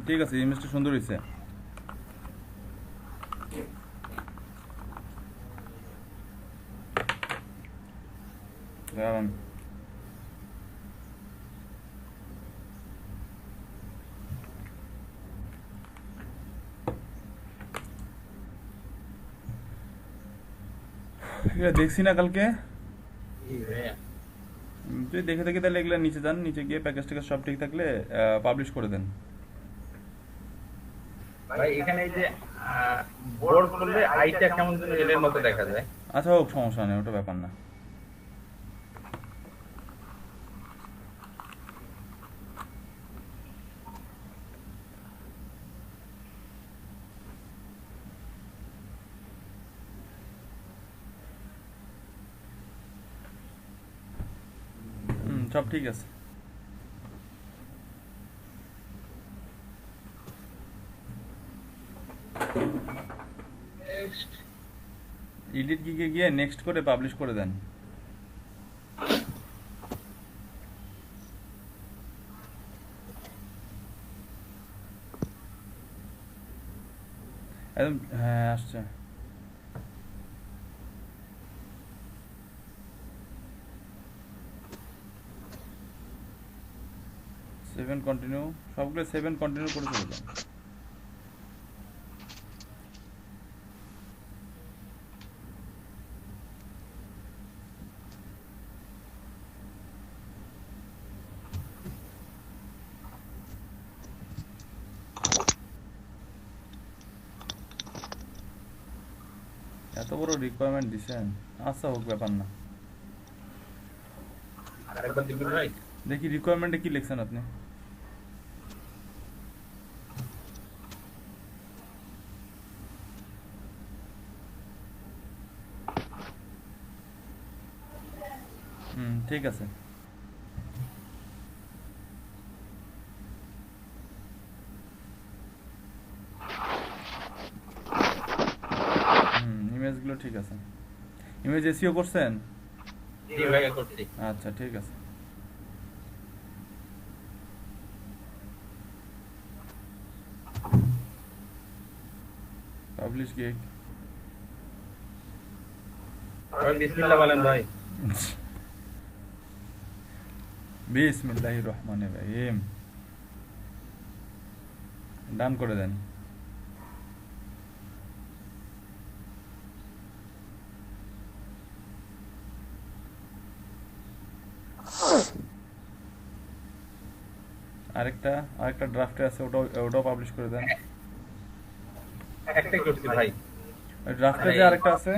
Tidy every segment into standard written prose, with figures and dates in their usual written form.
ঠিক আছে, ইমেজটা সুন্দর হয়েছে। দাঁড়ান, দেখছি না কালকে। তুই দেখে দেখে তাহলে এগুলো নিচে যান, নিচে গিয়ে প্যাকেজ ট্যাকেজ সব ঠিক থাকলে পাবলিশ করে দেন। ভাই এখানে এই যে বোর্ড করলে আইটা কেমন যেন এলের মতো দেখা যায়। আচ্ছা হোক, সমস্যা নেই, ওটা ব্যাপার না। সব ঠিক আছে। এডিট গিয়ে গিয়ে নেক্সট করে পাবলিশ করে দেন। একদম, হ্যাঁ আসছে। সেভেন কন্টিনিউ, সবগুলো সেভেন কন্টিনিউ করে চলে যান। এত বড় রিকোয়ারমেন্ট দিছেন, আচ্ছা হোক, ব্যাপার না। আরেকবার দিবেন ভাই। দেখি রিকোয়ারমেন্টে কি লিখছেন আপনি। ঠিক আছে। ইমেজগুলো ঠিক আছে। ইমেজ এসিও করছেন? জি ভাই করছি। আচ্ছা ঠিক আছে। Publish gig. ভাই বিসমিল্লাহ বলেন ভাই। বিসমিল্লাহির রহমানির রহিম। ডান করে দেন। আরেকটা আরেকটা ড্রাফটে আছে, ওটাও পাবলিশ করে দেন। একটাই করছি ভাই। ড্রাফটে যে আরেকটা আছে,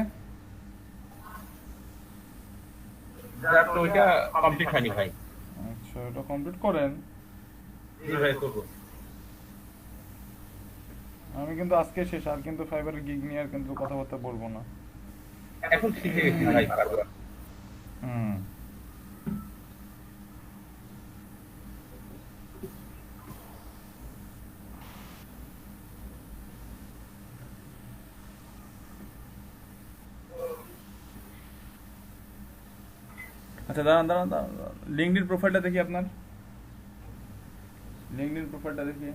যার তো ওইটা কমপ্লিট হয়নি ভাই। আচ্ছা ওটা কমপ্লিট করেন। জি ভাই করব। আমি কিন্তু আজকে শেষ, আর কিন্তু ফাইবারের গিগ নিয়ে আর কিন্তু কথাবার্তা বলবো না। এখন শিখে গেছি ভাই পারবো। হুম আচ্ছা, দাঁড়ান দাঁড়ান দাঁড়ান, লিঙ্কডিন প্রোফাইলটা দেখি আপনার। লিঙ্কডিন প্রোফাইলটা দেখি।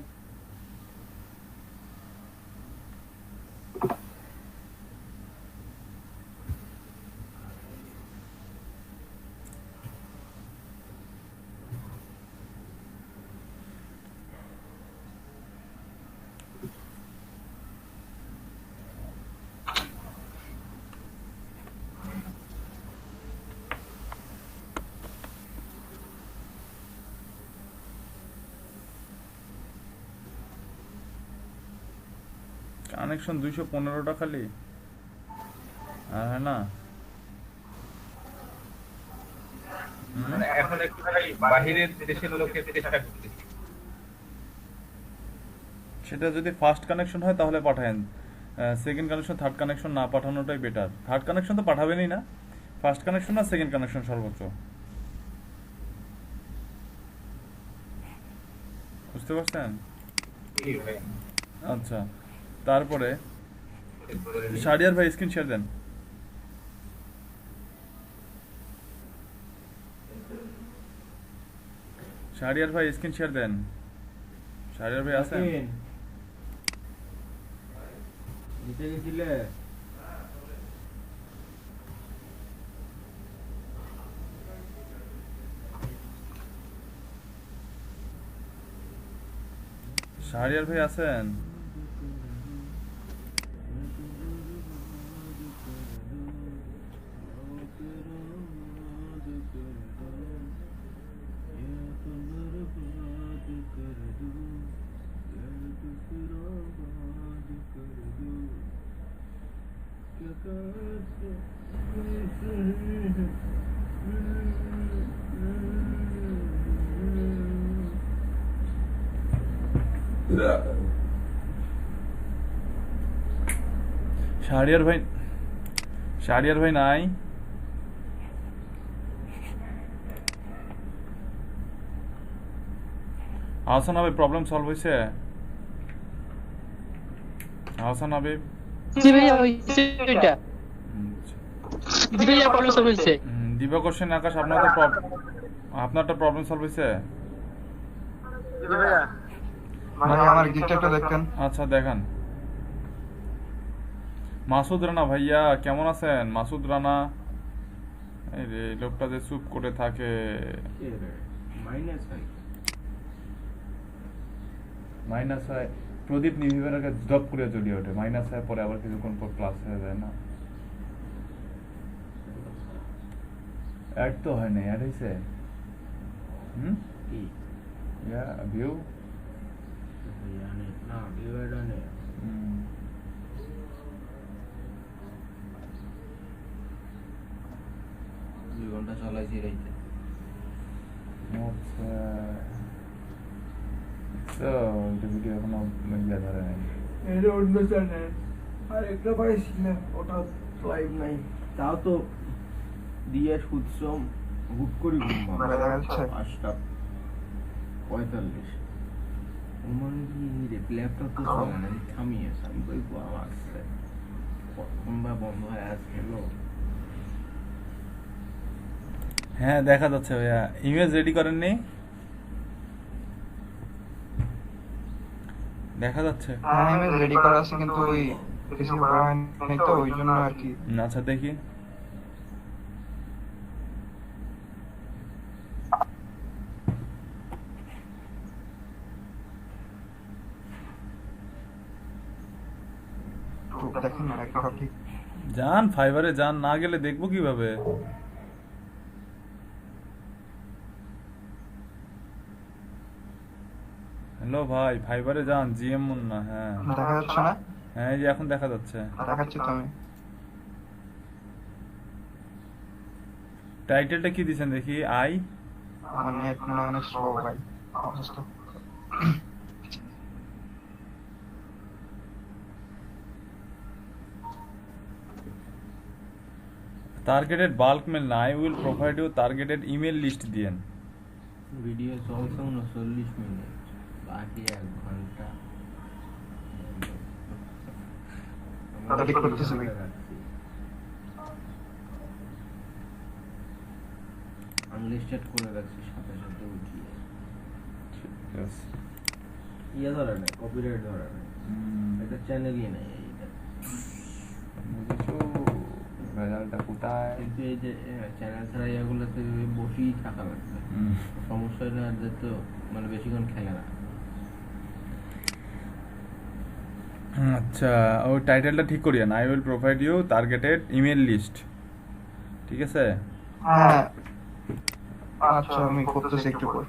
কানেকশন 215টা খালি, আর হয় না। এখন একটু ভাই বাহিরের দেশের লোকের চেষ্টা করতেছি। সেটা যদি ফার্স্ট কানেকশন হয় তাহলে পাঠায়েন। সেকেন্ড কানেকশন, থার্ড কানেকশন না পাঠানোটাই বেটার। থার্ড কানেকশন তো পাঠাবেনই না, ফার্স্ট কানেকশন আর সেকেন্ড কানেকশন সর্বোচ্চ। বুঝতে পারছেন? জি ভাই। আচ্ছা, তারপরে শাহরিয়ার ভাই স্ক্রিন শেয়ার দেন। শাহরিয়ার ভাই স্ক্রিন শেয়ার দেন। শাহরিয়ার ভাই আছেন? নিচে গেছিলে? শাহরিয়ার ভাই আছেন? শাহরিয়ার ভাই, শাহরিয়ার ভাই নাই? আহসান হাবিব প্রবলেম সলভ হয়েছে? আহসান হাবিব জি ভাইয়া হইছে এটা। জি ভাইয়া প্রবলেম সলভ হইছে। দিবা কোশ্চেন আকাশ আপনারটা প্রবলেম সলভ হয়েছে? জি ভাইয়া মানে আমার গিটারটা দেখেন। আচ্ছা দেখান। মাসুদ রানা ভাইয়া কেমন আছেন? মাসুদ রানা, এই রে এই লোকটা যে চুপ করে থাকে। মাইনাস হয়। মাইনাস হয়, প্রদীপ নিভিবের আগে জব করে চলিয়ে ওঠে, মাইনাস হয় পরে আবার কিছুক্ষণ পর প্লাস হয়ে যায় না। অ্যাড তো হয় না, অ্যাড হয়েছে? কি? ইয়া ভিউ জানে না, ভিউয়ারটা নেই। 2 ঘন্টা চালাইছি রাইতে। আচ্ছা তো এটা ভিডিও এখনো ইয়া ধরে নাই। এটা অন্য চ্যানেল আর একটা পাইছিলাম ওটা লাইভ নাই। তাও তো দিয়ে সুৎসম হুট করি ঘুম দেখা যাচ্ছে। 5:45 মানে কি ল্যাপটপ তো চলে না, থামিয়েছে। আমি কই আমার কখন বা বন্ধ হয়ে আসছিল। হ্যাঁ দেখা যাচ্ছে ভাইয়া। ইমেজ রেডি করেননি? দেখা যাচ্ছে। হ্যাঁ আমি রেডি করা আছে কিন্তু ওই কিছু করা হয়নি তো ওই জন্য আর কি। আচ্ছা দেখি। দেখেন না একটা ঠিক। যান ফাইবারে যান, না গেলে দেখবো কিভাবে? হ্যালো ভাই, ফাইবারে যান, জিএম মুন্না। হ্যাঁ দেখা যাচ্ছে না? হ্যাঁ এই যে এখন দেখা যাচ্ছে। দেখাচ্ছি তো আমি। টাইটেলটা কি দিছেন দেখি? আই আমার নেট মনে হয় অনেক স্লো ভাই অবস্থা। টার্গেটেড বাল্ক মেল না, I will provide you targeted email list দিয়েন। ভিডিও চলছে 39 মিনিট, বাকি 1 ঘন্টা। তাহলে করতেছি ভাই। আনলিস্টেড করে রাখছি, সাথে সাথে উঠিয়ে। ঠিক আছে। ইয়ে ধরে নেই, কপিরাইট ধরে নেই, এটা চ্যানেলই নেই এইটা। বুঝেছো রেজাল্টটা কোথায়? কিন্তু এই যে চ্যানেল ছাড়া ইয়াগুলোতে বসেই থাকা লাগবে। সমস্যাটা যে তো মানে বেশিক্ষণ খেলে না। আচ্ছা ওই টাইটেলটা ঠিক করিয়েন, I will provide you targeted email list. ঠিক আছে? হ্যাঁ আচ্ছা আমি করতেছি একটু পর।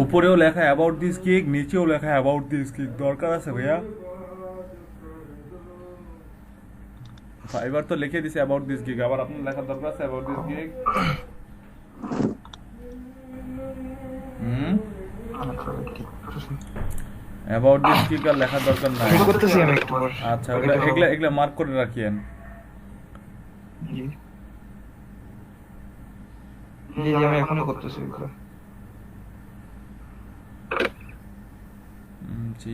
উপরেও লেখা অ্যাবাউট দিস গিগ, নিচেও লেখা অ্যাবাউট দিস গিগ। দরকার আছে ভাইয়া? ফাইবার তো লিখে দিছে অ্যাবাউট দিস গিগ, আবার আপনার লেখার দরকার আছে অ্যাবাউট দিস গিগ? আচ্ছা ঠিক করতেছি। অ্যাবাউট দিস গিগ আর লেখার দরকার নাই। ঠিক করতেছি আমি একটু পর। আচ্ছা এগুলা মার্ক করে রাখিয়েন। জি জি জি আমি এখনই করতেছি এগুলো।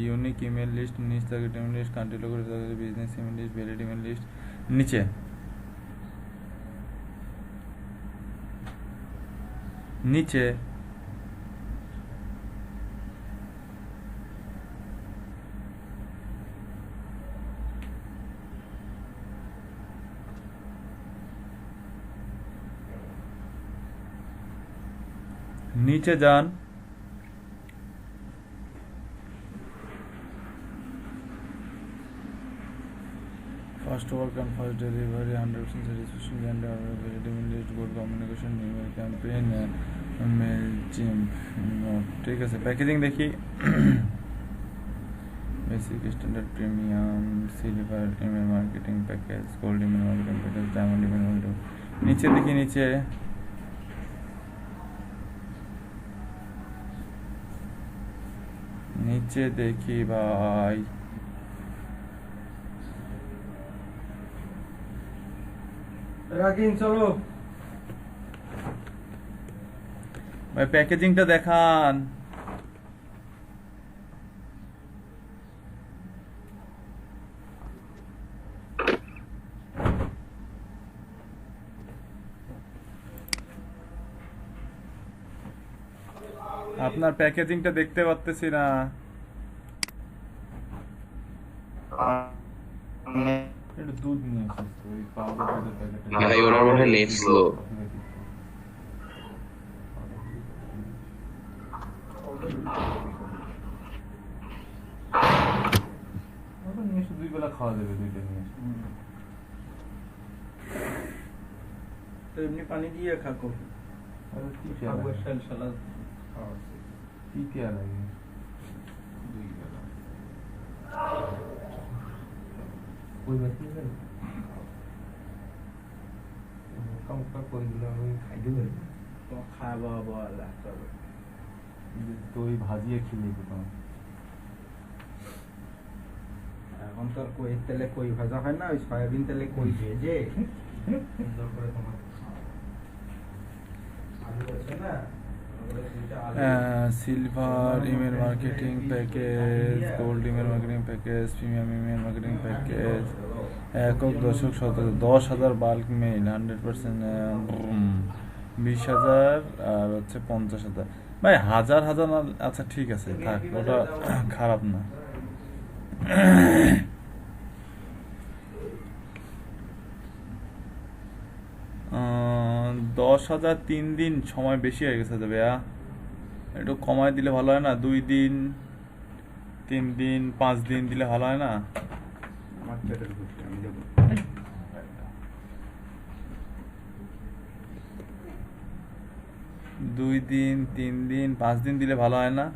Unique email list, niche target email list, country লোকের business email list, valid email list. নিচে নিচে নিচে যান, fast work and fast delivery 100% satisfaction guarantee availability minute good communication email campaign Mailchimp. ঠিক আছে, প্যাকেজিং দেখি। Basic standard premium silver email marketing package, gold email marketing package, diamond email marketing. নিচে দেখি, নিচে নিচে দেখি ভাই। রাকিন চলো। ভাই প্যাকেজিংটা দেখান। আপনার প্যাকেজিংটা দেখতে পাচ্তেছি না। একটু দুধ নিয়ে আসিস তো, ওই পাউডার দুধের প্যাকেটটা। ভাই ওনার মনে হয় নেট স্লো। নিয়ে এসে 2 বেলা খাওয়া যাবে, 2টা নিয়ে এসে। তো এমনি পানি দিয়ে খাকো। আরে কি পেয়ারা? সালাদ কি পেয়ারা লাগে? 2 বেলা। ওই ব্যক্তি না কামকা কই দিলে আমি খাই দিবেন তো খাওয়া বলা চলো। দই ভাজিয়ে খেয়ে দিতাম। এখন তো আর কই তেলে কই ভাজা হয় না, ওই সয়াবিন তেলে কই ভেজে সুন্দর করে তোমার আলু আছে না, silver email marketing package, gold email marketing package, premium email marketing package, একক দশক 10,000 বাল্ক মেইল 100%, 20,000 আর হচ্ছে 50,000। ভাই হাজার হাজার না, আচ্ছা ঠিক আছে থাক, ওটা খারাপ না। 10,000 3 দিন সময় বেশি হয়ে গেছে তো ভাইয়া, একটু কমায় দিলে ভালো হয় না? 2 দিন 3 দিন 5 দিন দিলে ভালো হয় না? আমার পেটের বুঝতে আমি দেবো। 2 দিন 3 দিন 5 দিন দিলে ভালো হয় না?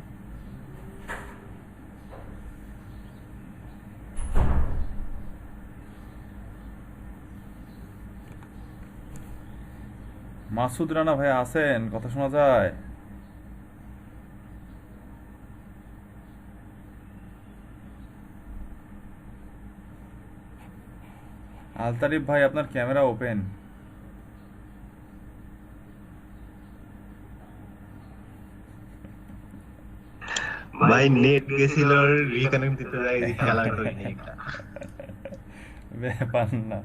মাসুদ রানা ভাই আছেন? কথা শোনা যায়? আলতারিফ ভাই আপনার ক্যামেরা ওপেন। ভাই নেট গেছিল, রিকানেক্ট দিতে যাই খেলা করিনি। ব্যাপার না।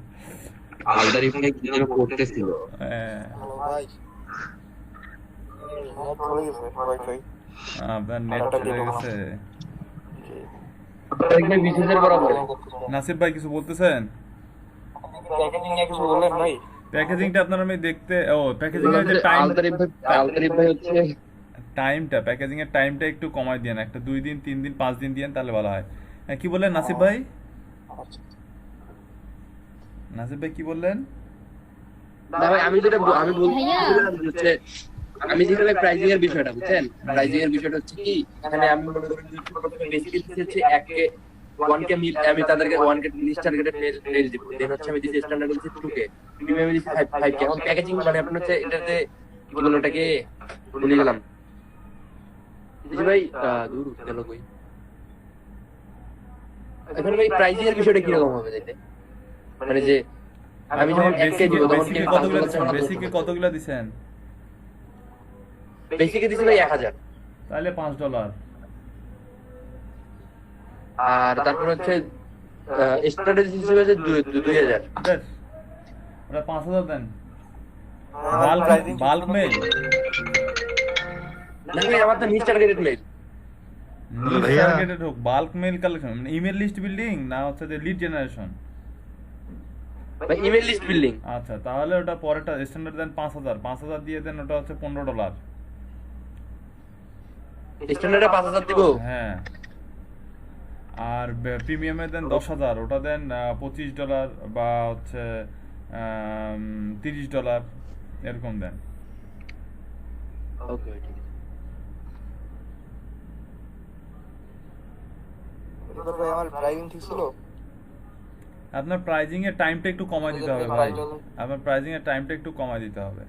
আলদারি ভাই কি যেন করতেছিল। হ্যাঁ, ভাই নেট চলে গেছে ওয়াইফাই। আপনার নেট চলে গেছে। ভাই বিশেষের বরাবর নাসিব ভাই কিছু বলতেছেন? প্যাকেজিং নিয়ে কিছু বললেন ভাই? প্যাকেজিংটা আপনার আমি দেখতে, প্যাকেজিং এর যে আলদারি ভাই হচ্ছে প্যাকেজিং এর টাইমটা একটু কমাই দেন, একটা 2 দিন 3 দিন 5 দিন দিয়েন, তাহলে ভালো হয়। হ্যাঁ, কি বললেন নাসিব ভাই? নাসিব ভাই কি বললেন? না ভাই আমি যেটা আমি বলছি হচ্ছে আমি যেটা ভাই প্রাইজিং এর বিষয়টা বুঝছেন, প্রাইজিং এর বিষয়টা হচ্ছে কি, এখানে আমি মনে করি বেসিক হচ্ছে 1K 1K মিল, আমি তাদেরকে 1K লিস্ট টার্গেটেড মেল দিব, দেন হচ্ছে আমি দিছি স্ট্যান্ডার্ড দিছি 2K, প্রিমিয়াম দিছি 5K। এখন প্যাকেজিং মানে আপনার হচ্ছে এটাতে কি বলে ওটাকে ভুলে গেলাম জি ভাই, দূর গেল কই। এখন ভাই প্রাইজিং এর বিষয়টা কি রকম হবে দেখতে, মানে যে আমি যখন 1K দিব তখন কি বেসিকে কতগুলো দিবেন? বেসিকে দিছি ভাই 1000, তাহলে $5। আর তারপর হচ্ছে স্ট্র্যাটেজি হিসেবে যে 2000। বেশ, ওটা 5,000 দেন। বাল্ক মেল না ভাই আমার তো নিচ টার্গেটেড মেল। ভাইয়া। টার্গেটেড হোক, বাল্ক মেল কালেকশন মানে ইমেল লিস্ট বিল্ডিং না হচ্ছে যে লিড জেনারেশন? ভাই ইমেল লিস্ট বিল্ডিং। আচ্ছা, তাহলে ওটা পরেরটা স্ট্যান্ডার্ড দেন 5,000 দিয়ে দেন, ওটা হচ্ছে $15। স্ট্যান্ডার্ডে 5000 দিব। হ্যাঁ, আর প্রিমিয়ামে দেন 10,000, ওটা দেন $25 বা হচ্ছে $30 এরকম দেন। ওকে ঠিক আছে। এবার ভাই আমার ড্রাইভিং ঠিক ছিল? আপনার প্রাইজিং এর টাইমটা একটু কমায় দিতে হবে ভাই, আপনার প্রাইজিং এর টাইমটা একটু কমায় দিতে হবে।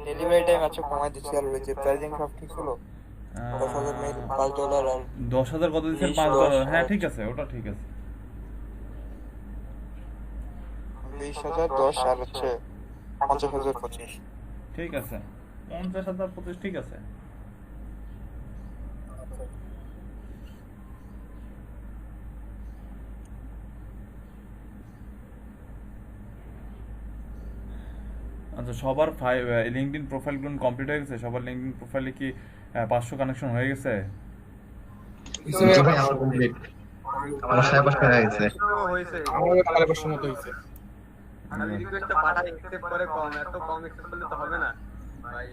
ডেলিভারি টাইম আচ্ছা কমাই দিচ্ছি, আর ওই যে প্রাইসিং সব ঠিক ছিল? 10,000 মেইল $5 আর 10,000 কত দিচ্ছেন? $5। হ্যাঁ ঠিক আছে, ওটা ঠিক আছে। 20,000 10 আর হচ্ছে 50,000 25। ঠিক আছে, 50,000 25 ঠিক আছে। আচ্ছা, সবার লিঙ্কডইন প্রোফাইলগুলো কমপ্লিট হয়ে গেছে? সবার লিঙ্কডইন প্রোফাইলে কি 500 কানেকশন হয়ে গেছে? জি ভাই, আমার কমপ্লিট, আমার 500 হয়ে গেছে। হয়েছে, আমাদের কালে বছর মতো হইছে। আমি রিকোয়েস্টটা পাঠাই, অ্যাকসেপ্ট করে কম, এত কম অ্যাকসেপ্ট করলে তো হবে না ভাই।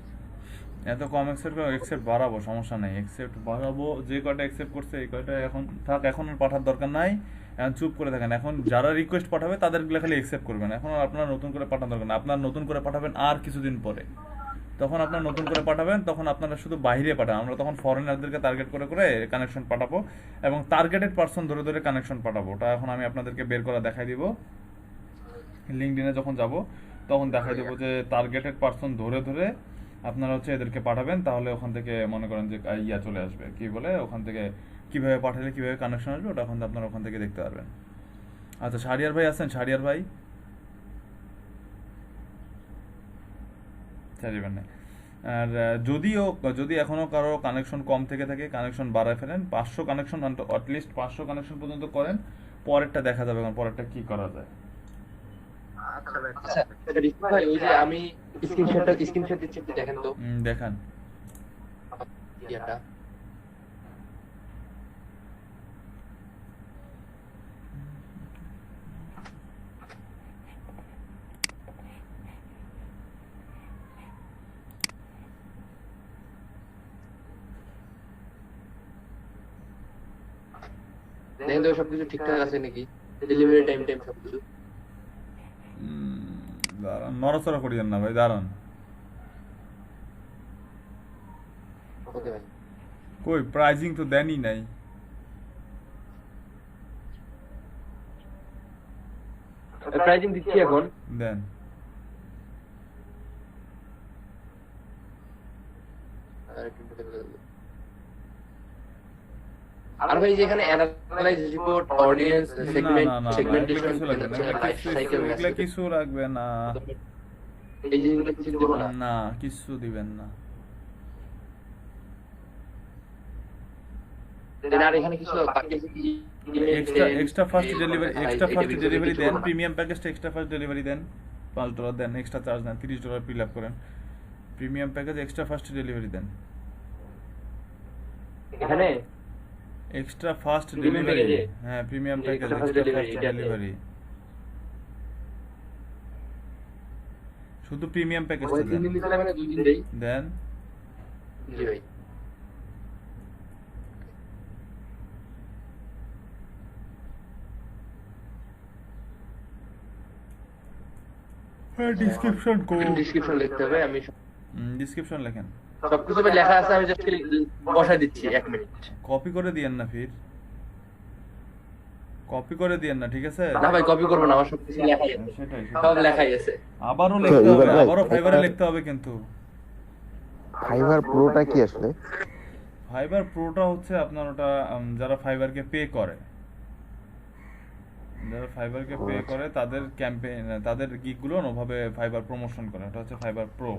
এত কম অ্যাকসেপ্ট বাড়াবো, সমস্যা নেই, অ্যাকসেপ্ট বাড়াবো। যে কয়টা অ্যাকসেপ্ট করছে এই কয়টা এখন থাক, এখন আর পাঠার দরকার নাই, এখন চুপ করে থাকেন। এখন যারা রিকোয়েস্ট পাঠাবে তাদেরগুলো খালি অ্যাকসেপ্ট করবেন, এখন আর আপনার নতুন করে পাঠানোর দরকার না। আপনার নতুন করে পাঠাবেন আর কিছুদিন পরে, তখন আপনার নতুন করে পাঠাবেন, তখন আপনারা শুধু বাইরে পাঠান। আমরা তখন ফরেনারদেরকে টার্গেট করে করে কানেকশন পাঠাবো, এবং টার্গেটেড পার্সন ধরে ধরে কানেকশন পাঠাবো। ওটা এখন আমি আপনাদেরকে বের করে দেখাই দিব। লিঙ্কডইনে যখন যাব তখন দেখাই দেবো যে টার্গেটেড পার্সন ধরে ধরে আপনারা হচ্ছে এদেরকে পাঠাবেন, তাহলে ওখান থেকে মনে করেন যে ইয়া চলে আসবে, কি বলে, ওখান থেকে কিভাবে পাঠালে কিভাবে কানেকশন আসবে, ওটা এখন আপনারা ওখান থেকে দেখতে পারবেন। আচ্ছা, শাহরিয়ার ভাই আছেন? শাহরিয়ার ভাই চাইবেন না। আর যদি এখনো কারো কানেকশন কম থেকে থাকে, কানেকশন বাড়ায় ফেলেন। 500 কানেকশন, অ্যাটলিস্ট 500 কানেকশন পর্যন্ত করেন, পরেরটা দেখা যাবে এখন পরেরটা কি করা যায়। আচ্ছা ভাই, আচ্ছা রিফাত ভাই, ওই যে আমি স্ক্রিনশট দিচ্ছি, একটু দেখেন তো দেখান। ইয়াটা। দেখেন তো সবকিছু ঠিকঠাক আছে নাকি, ডেলিভারি টাইম সবকিছু। দাঁড়ান, নড়াচড়া করিয়েন না ভাই, দাঁড়ান। ওকে ভাই। কই প্রাইজিং তো দেনই নাই। প্রাইজিং দিচ্ছি এখন, দেন। আর ভাই যেখানে analyse report audience segmentation life cycle কিছু রাখবে না, এই জিনিসগুলো কিছু দেব না। না কিছু দিবেন না। আর এখানে কিছু এক্সট্রা ফাস্ট ডেলিভারি দেন। প্রিমিয়াম প্যাকেজটা এক্সট্রা ফাস্ট ডেলিভারি দেন, $5 দেন, এক্সট্রা চার্জ নেন, $30 ফিল আপ করেন। Premium package extra fast delivery দেন। এখানে এক্সট্রা ফাস্ট ডেলিভারি, হ্যাঁ premium package extra fast delivery, শুধু প্রিমিয়াম প্যাকেজটা দেন। 2 দিন দিতে মানে 2 দিন দেই দেন। জি ভাই। ডিসক্রিপশন লিখতে হবে, আমি ডিসক্রিপশন লেখেন। সবকিছু লেখা আছে, আমি জাস্ট বসাই দিচ্ছি 1 মিনিট। কপি করে দিয়েন না, ফির কপি করে দিয়েন না, ঠিক আছে? না ভাই কপি করব না, আমার সবকিছু লেখাই আছে, সেটাই সব লেখাই আছে। আবারও লিখতে হবে, আবারও ফাইবারে লিখতে হবে। কিন্তু ফাইবার প্রোটা কি আসলে? ফাইবার প্রোটা হচ্ছে আপনার ওটা যারা ফাইবারকে পে করে, যারা ফাইবারকে পে করে তাদের ক্যাম্পেইন, তাদের গিগগুলো ওভাবে ফাইবার প্রমোশন করে, এটা হচ্ছে ফাইবার প্রো।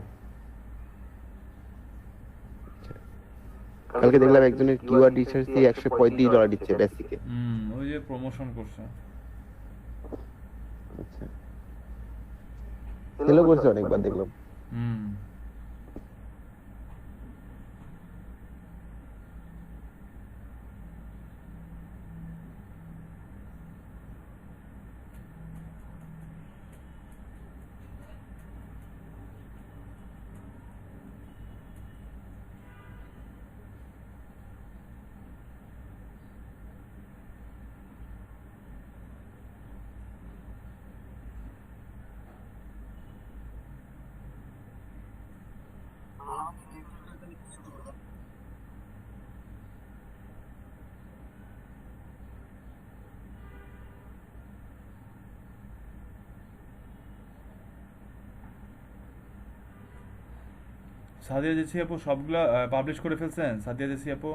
কালকে দেখলাম একজনের কিউআর রিচার্জ দিয়ে $135 দিচ্ছে বেসিকে। ওই যে প্রমোশন করছে। আচ্ছা, সেলও করছে অনেকবার দেখলাম। সাদিয়া জেসি আপু সবগুলা পাবলিশ করে ফেলছেন? সাদিয়া জেসি আপু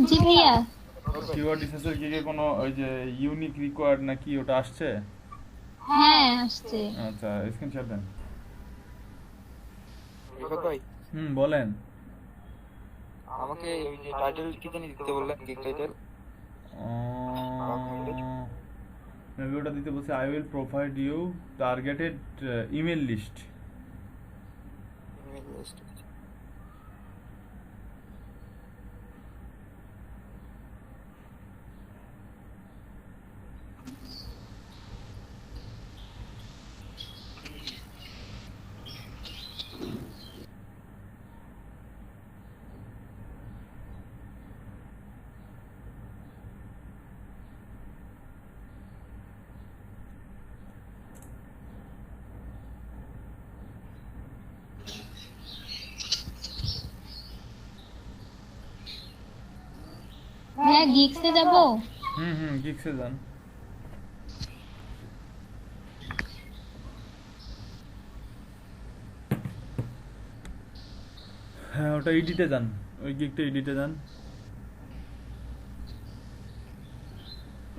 জি ভাইয়া। কিওয়ার্ড রিসার্চের গিগে কোনো ওই যে ইউনিক রিকোয়ার্ড নাকি ওটা আসছে? হ্যাঁ আসছে। আচ্ছা স্ক্রিনশট দেন। রিফাত ভাই বলেন। আমাকে ওই যে টাইটেল কি জানি দিতে বললেন, গিগ টাইটেল। আমি ওটা দিতে বলছি, I will provide you targeted email list. Email list. ভাইয়া গিগসে যাবো? গিগসে যান। হ্যাঁ ওটা এডিটে যান, ওই গিগটা এডিটে যান।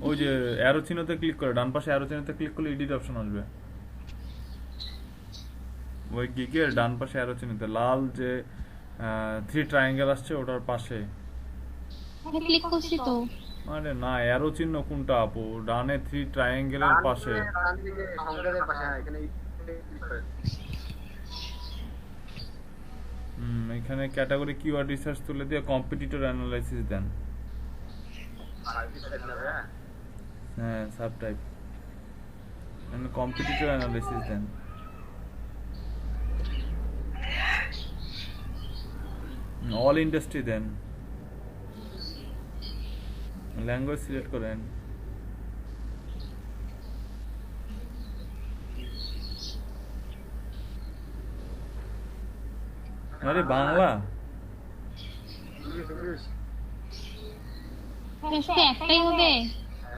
ওই যে অ্যারো চিহ্নতে ক্লিক করে, ডান পাশে অ্যারো চিহ্নতে ক্লিক করলে এডিট অপশন আসবে। ওই গিগের ডান পাশে অ্যারো চিহ্নতে লাল যে 3 ট্রায়াঙ্গেল আসছে ওটার পাশে। ক্লিক করছি তো। আরে না, অ্যারো চিহ্ন কোনটা আপু? ডানে 3 ট্রায়াঙ্গেলের পাশে। ডান দিকে সংযোগের পাশে, হ্যাঁ এখানে ক্লিক করেন। এখানে ক্যাটাগরি কিওয়ার্ড রিসার্চ তুলে দিয়ে কম্পিটিটর অ্যানালাইসিস দেন। হ্যাঁ সাবটাইপ, এখানে কম্পিটিটর অ্যানালাইসিস দেন। অল ইন্ডাস্ট্রি দেন, ল্যাঙ্গুয়েজ সিলেক্ট করেন। আরে বাংলা শুধু একটাই হবে?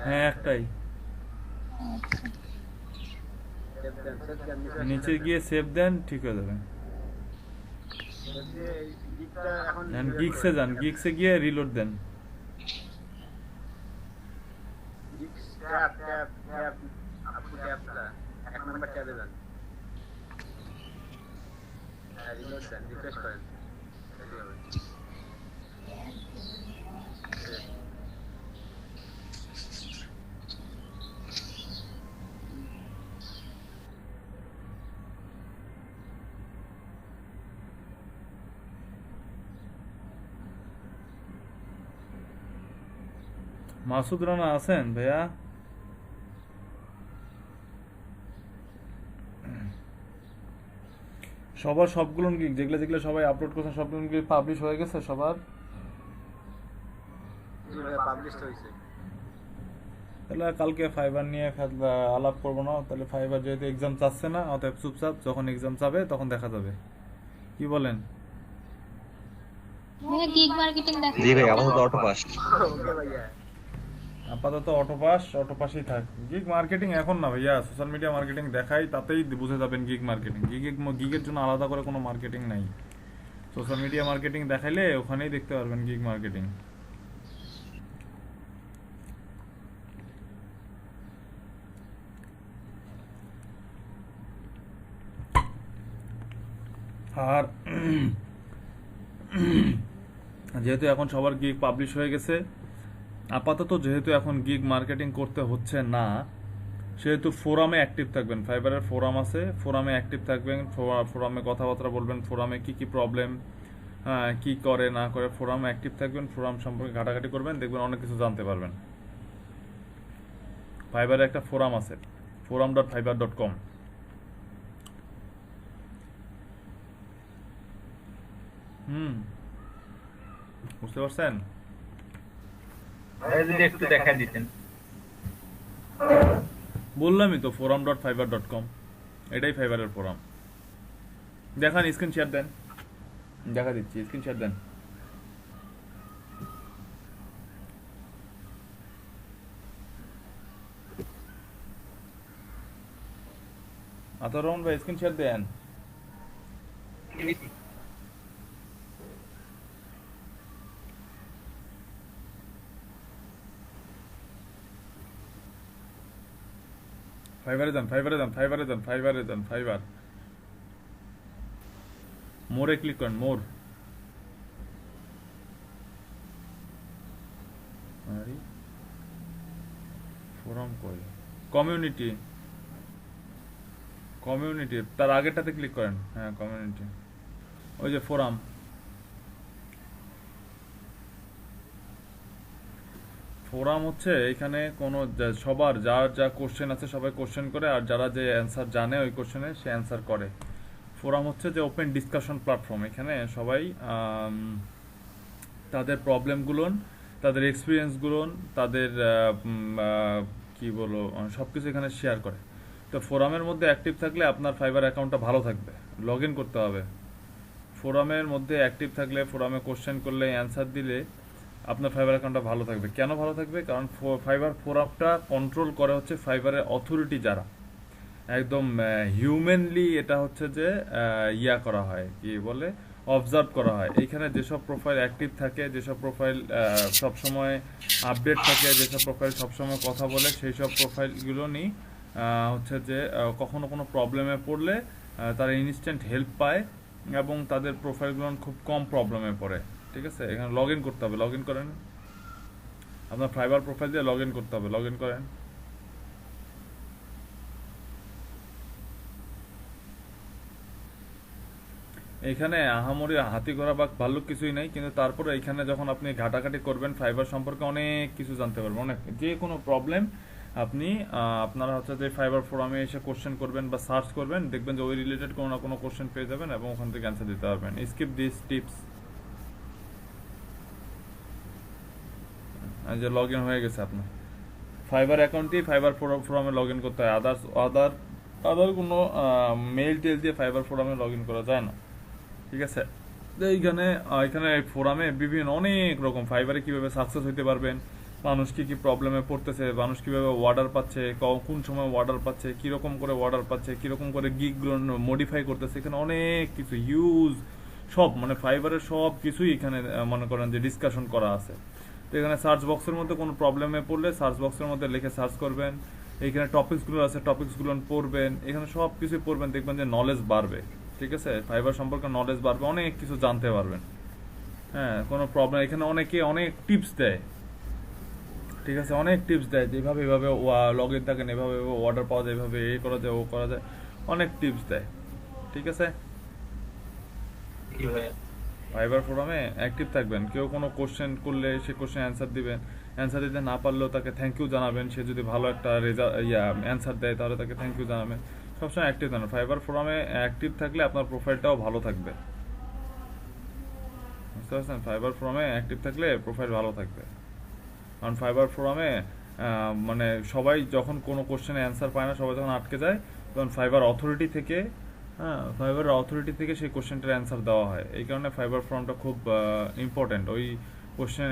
হ্যাঁ একটাই। নিচে গিয়ে সেভ দেন, ঠিক হয়ে যাবে। গিগসে যান, গিগসে গিয়ে রিলোড দেন। এক নাম্বার ট্যাবে যান, রিলোড দেন, রিফ্রেশ করেন। মাসুদ রানা আছেন ভাইয়া? সবার সবগুলো গিগ যেগুলো যেগুলো সবাই আপলোড করছেন সবগুলো গিগ পাবলিশ হয়ে গেছে সবার? পাবলিশ হয়েছে। তাহলে কালকে ফাইবার নিয়ে আলাপ করবো না, তাহলে ফাইবার যেহেতু এক্সাম চাচ্ছে না, অতএব চুপচাপ যখন এক্সাম চাবে তখন দেখা যাবে। কি বলেন? ভাইয়া গিগ মার্কেটিং দেখো। জি ভাই আপাতত অটো পাস। ওকে ভাইয়া, আপাতত অটোপাসই থাক। গিগ মার্কেটিং এখন না ভাইয়া, সোশ্যাল মিডিয়া মার্কেটিং দেখাই, তাতেই বুঝে যাবেন গিগ মার্কেটিং। গিগের জন্য আলাদা করে কোনো মার্কেটিং নাই। সোশ্যাল মিডিয়া মার্কেটিং দেখাইলে ওখানেই দেখতে পারবেন গিগ মার্কেটিং। আর যেহেতু এখন সবার গিগ পাবলিশ হয়ে গেছে, আপাতত যেহেতু এখন গিগ মার্কেটিং করতে হচ্ছে না, সেহেতু ফোরামে অ্যাক্টিভ থাকবেন। ফাইবারের ফোরাম আছে, ফোরামে অ্যাক্টিভ থাকবেন, ফোরামে কথাবার্তা বলবেন, ফোরামে কি কি প্রবলেম, কি করে না করে ফোরামে অ্যাক্টিভ থাকবেন, ফোরাম সম্পর্কে ঘাটাঘাটি করবেন, দেখবেন অনেক কিছু জানতে পারবেন। ফাইবারে একটা ফোরাম আছে, forum.fiverr.com। বুঝতে পারছেন? একটু দেখা দিতেন। বললামই তো forum.fiverr.com, এটাই ফাইবারের ফোরাম। দেখান, স্ক্রিন শেয়ার দেন, দেখা দিচ্ছি, স্ক্রিন শেয়ার দেন। আতর রহমান ভাই স্ক্রিন শেয়ার দেন। ফাইবারে যান, ফাইবারে যান, ফাইবারে যান, ফাইবারে যান, ফাইবার। মোরে ক্লিক করেন, মোর। আরে ফোরাম কই? কমিউনিটি, কমিউনিটি তার আগেরটাতে ক্লিক করেন। হ্যাঁ কমিউনিটি, ওই যে ফোরাম। ফোরাম হচ্ছে এখানে কোনো সবার যার যা কোশ্চেন আছে সবাই কোশ্চেন করে, আর যারা যে অ্যান্সার জানে ওই কোশ্চেনে সে অ্যান্সার করে। ফোরাম হচ্ছে যে ওপেন ডিসকাশন প্ল্যাটফর্ম, এখানে সবাই তাদের প্রবলেমগুলো, তাদের এক্সপিরিয়েন্সগুলো, তাদের কি বলো সব কিছু এখানে শেয়ার করে। তো ফোরামের মধ্যে অ্যাক্টিভ থাকলে আপনার ফাইবার অ্যাকাউন্টটা ভালো থাকবে, লগ ইন করতে হবে। ফোরামের মধ্যে অ্যাক্টিভ থাকলে, ফোরামে কোশ্চেন করলে, অ্যান্সার দিলে আপনার ফাইবার অ্যাকাউন্টটা ভালো থাকবে। কেন ভালো থাকবে? কারণ ফাইবার ফোরামটা কন্ট্রোল করে হচ্ছে ফাইবারের অথরিটি যারা, একদম হিউম্যানলি এটা হচ্ছে যে ইয়া করা হয়, কি বলে, অবজার্ভ করা হয়। এইখানে যেসব প্রোফাইল অ্যাক্টিভ থাকে, যেসব প্রোফাইল সবসময় আপডেট থাকে, যেসব প্রোফাইল সবসময় কথা বলে, সেই সব প্রোফাইলগুলো নিয়ে হচ্ছে যে কখনো কোনো প্রবলেমে পড়লে তারা ইনস্ট্যান্ট হেল্প পায় এবং তাদের প্রোফাইলগুলো খুব কম প্রবলেমে পড়ে। ঠিক আছে, এখানে লগ ইন করতে হবে, লগ ইন করেন, আপনার ফাইবার প্রোফাইল দিয়ে লগ ইন করতে হবে, লগ ইন করেন। এখানে আহামরি হাতি ঘোড়া বা ভাল্লুক কিছুই নেই, কিন্তু তারপরে এখানে যখন আপনি ঘাটাঘাটি করবেন ফাইবার সম্পর্কে অনেক কিছু জানতে পারবেন। অনেক, যে কোনো প্রবলেম আপনি আপনারা হচ্ছে যে ফাইবার ফোরামে এসে কোশ্চেন করবেন বা সার্চ করবেন, দেখবেন যে ওই রিলেটেড কোনো না কোনো কোশ্চেন পেয়ে যাবেন এবং ওখান থেকে অ্যান্সার দিতে পারবেন। Skip this tips. যে লগ ইন হয়ে গেছে আপনার ফাইবার অ্যাকাউন্টে, ফাইবার ফোরামে লগ ইন করতে হয়। আদার কোনো মেইল টেল দিয়ে ফাইবার ফোরামে লগ ইন করা যায় না। ঠিক আছে, এখানে ফোরামে বিভিন্ন অনেক রকম ফাইবারে কিভাবে সাকসেস হইতে পারবেন, মানুষ কি প্রবলেমে পড়তেছে, মানুষ কিভাবে অর্ডার পাচ্ছে, কোন সময় অর্ডার পাচ্ছে, কিরকম করে অর্ডার পাচ্ছে, কিরকম করে গিগগুলো মডিফাই করতেছে, এখানে অনেক কিছু ইউজ সব মানে ফাইবারের সব কিছুই এখানে মনে করেন যে ডিসকাশন করা আছে। তো এখানে সার্চ বক্সের মধ্যে কোনো প্রবলেমে পড়লে সার্চ বক্সের মধ্যে লিখে সার্চ করবেন, এখানে টপিকসগুলো আছে টপিকসগুলো পড়বেন, এখানে সব কিছু পড়বেন, দেখবেন যে নলেজ বাড়বে। ঠিক আছে, ফাইবার সম্পর্কে নলেজ বাড়বে, অনেক কিছু জানতে পারবেন। হ্যাঁ, কোনো প্রবলেম, এখানে অনেকে অনেক টিপস দেয়। ঠিক আছে, অনেক টিপস দেয় যে এভাবে এভাবে লগ ইন থাকেন, এভাবে অর্ডার পাওয়া যায়, এভাবে এই করা যায়, ও করা যায়, অনেক টিপস দেয়। ঠিক আছে, ফাইবার ফোরামে অ্যাক্টিভ থাকবেন। কেউ কোনো কোশ্চেন করলে সে কোশ্চেন অ্যান্সার দিবেন, অ্যান্সার দিতে না পারলেও তাকে থ্যাংক ইউ জানাবেন। সে যদি ভালো একটা অ্যান্সার দেয় তাহলে তাকে থ্যাংক ইউ জানাবেন। সবসময় অ্যাক্টিভ থাকবেন। ফাইবার ফোরামে অ্যাক্টিভ থাকলে আপনার প্রোফাইলটাও ভালো থাকবে, বুঝতে পারছেন? ফাইবার ফোরামে অ্যাক্টিভ থাকলে প্রোফাইল ভালো থাকবে। কারণ ফাইবার ফোরামে মানে সবাই যখন কোনো কোশ্চেনে অ্যান্সার পায় না, সবাই যখন আটকে যায়, তখন ফাইবার অথরিটি থেকে সেই কোশ্চেনটার অ্যান্সার দেওয়া হয়। এই কারণে ফাইবার ফোরামটা খুব ইম্পর্টেন্ট। ওই কোশ্চেন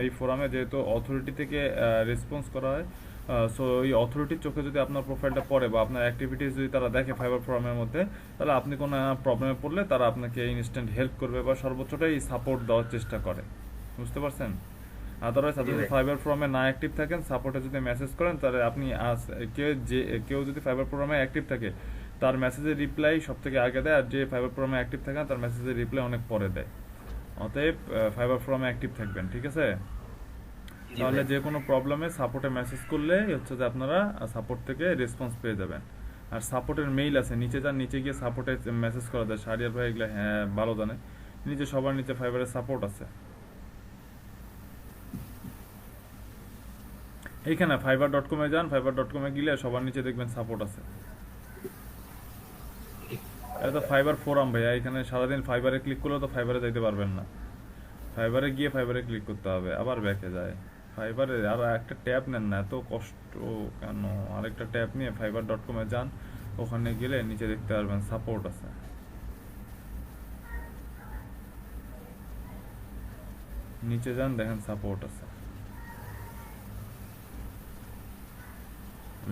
এই ফোরামে যেহেতু অথরিটি থেকে রেসপন্স করা হয়, সো ওই অথরিটির চোখে যদি আপনার প্রোফাইলটা পড়ে বা আপনার অ্যাক্টিভিটিস যদি তারা দেখে ফাইবার ফোরামের মধ্যে, তাহলে আপনি কোনো প্রবলেমে পড়লে তারা আপনাকে ইনস্ট্যান্ট হেল্প করবে বা সর্বোচ্চটাই সাপোর্ট দেওয়ার চেষ্টা করে, বুঝতে পারছেন? আদারওয়াইজ আপনি যদি ফাইবার ফোরামে না অ্যাক্টিভ থাকেন, সাপোর্টে যদি মেসেজ করেন, তাহলে আপনি কেউ যদি ফাইবার ফোরামে অ্যাক্টিভ থাকে তার মেসেজের রিপ্লাই সব থেকে আগে দেয়, আর যে ফাইবার ফোরামে অ্যাক্টিভ থাকে তার মেসেজের রিপ্লাই অনেক পরে দেয়। অতএব ফাইবার ফোরামে অ্যাক্টিভ থাকবেন, ঠিক আছে? তাহলে যে কোনো প্রবলেমে সাপোর্টে মেসেজ করলে হচ্ছে যে আপনারা সাপোর্ট থেকে রেসপন্স পেয়ে যাবেন। আর সাপোর্টের মেইল আছে, নিচে যান, নিচে গিয়ে সাপোর্টে মেসেজ করা যায়। শাহরিয়ার ভাই এগুলো হ্যাঁ ভালো জানে, নিচে সবার নিচে ফাইবারের সাপোর্ট আছে। এইখানে fiverr.com-এ যান, fiverr.com-এ গেলে সবার নিচে দেখবেন সাপোর্ট আছে। এটা তো ফাইবার ফোরাম ভাইয়া, এখানে সারাদিন ফাইবারে ক্লিক করলেও তো ফাইবারে যাইতে পারবেন না। ফাইবারে গিয়ে ফাইবারে ক্লিক করতে হবে, আবার ব্যাকে যায়। ফাইবারে আর একটা ট্যাব নেন না, এত কষ্ট কেন? আরেকটা ট্যাব নিয়ে fiverr.com-এ যান, ওখানে গেলে নিচে দেখতে পারবেন সাপোর্ট আছে। নিচে যান, দেখেন সাপোর্ট আছে।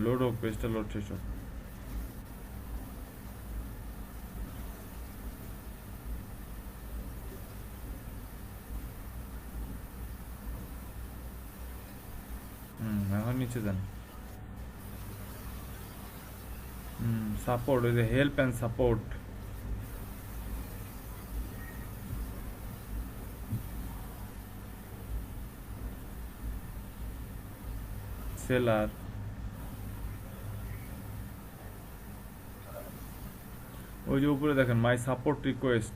লোড হোক, পেজটা লোড শেষ হোক। নিচে যান। সাপোর্ট, ওই যে হেল্প অ্যান্ড সাপোর্ট, সেলার, ওই যে উপরে দেখেন মাই সাপোর্ট রিকোয়েস্ট,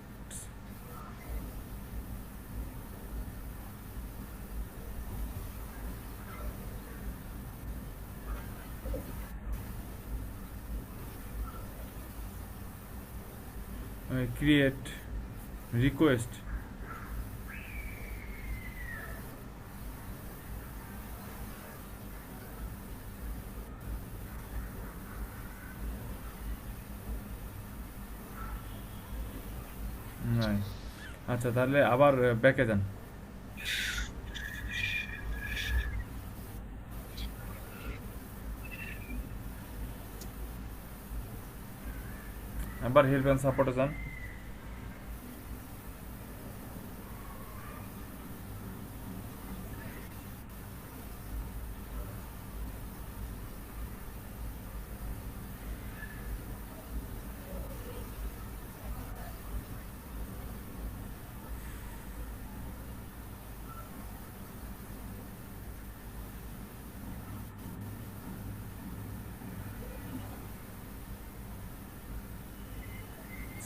ক্রিয়েট রিকোয়েস্ট, আচ্ছা তাহলে আবার ব্যাকে যান। আবার হেল্প অ্যান্ড সাপোর্টে যান।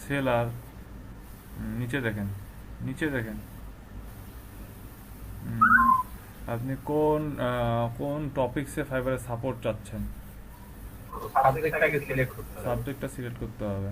সেলার, নিচে দেখেন, নিচে দেখেন আপনি কোন কোন টপিকসে ফাইবারে সাপোর্ট চাচ্ছেন, সাবজেক্টটা সিলেক্ট করতে হবে।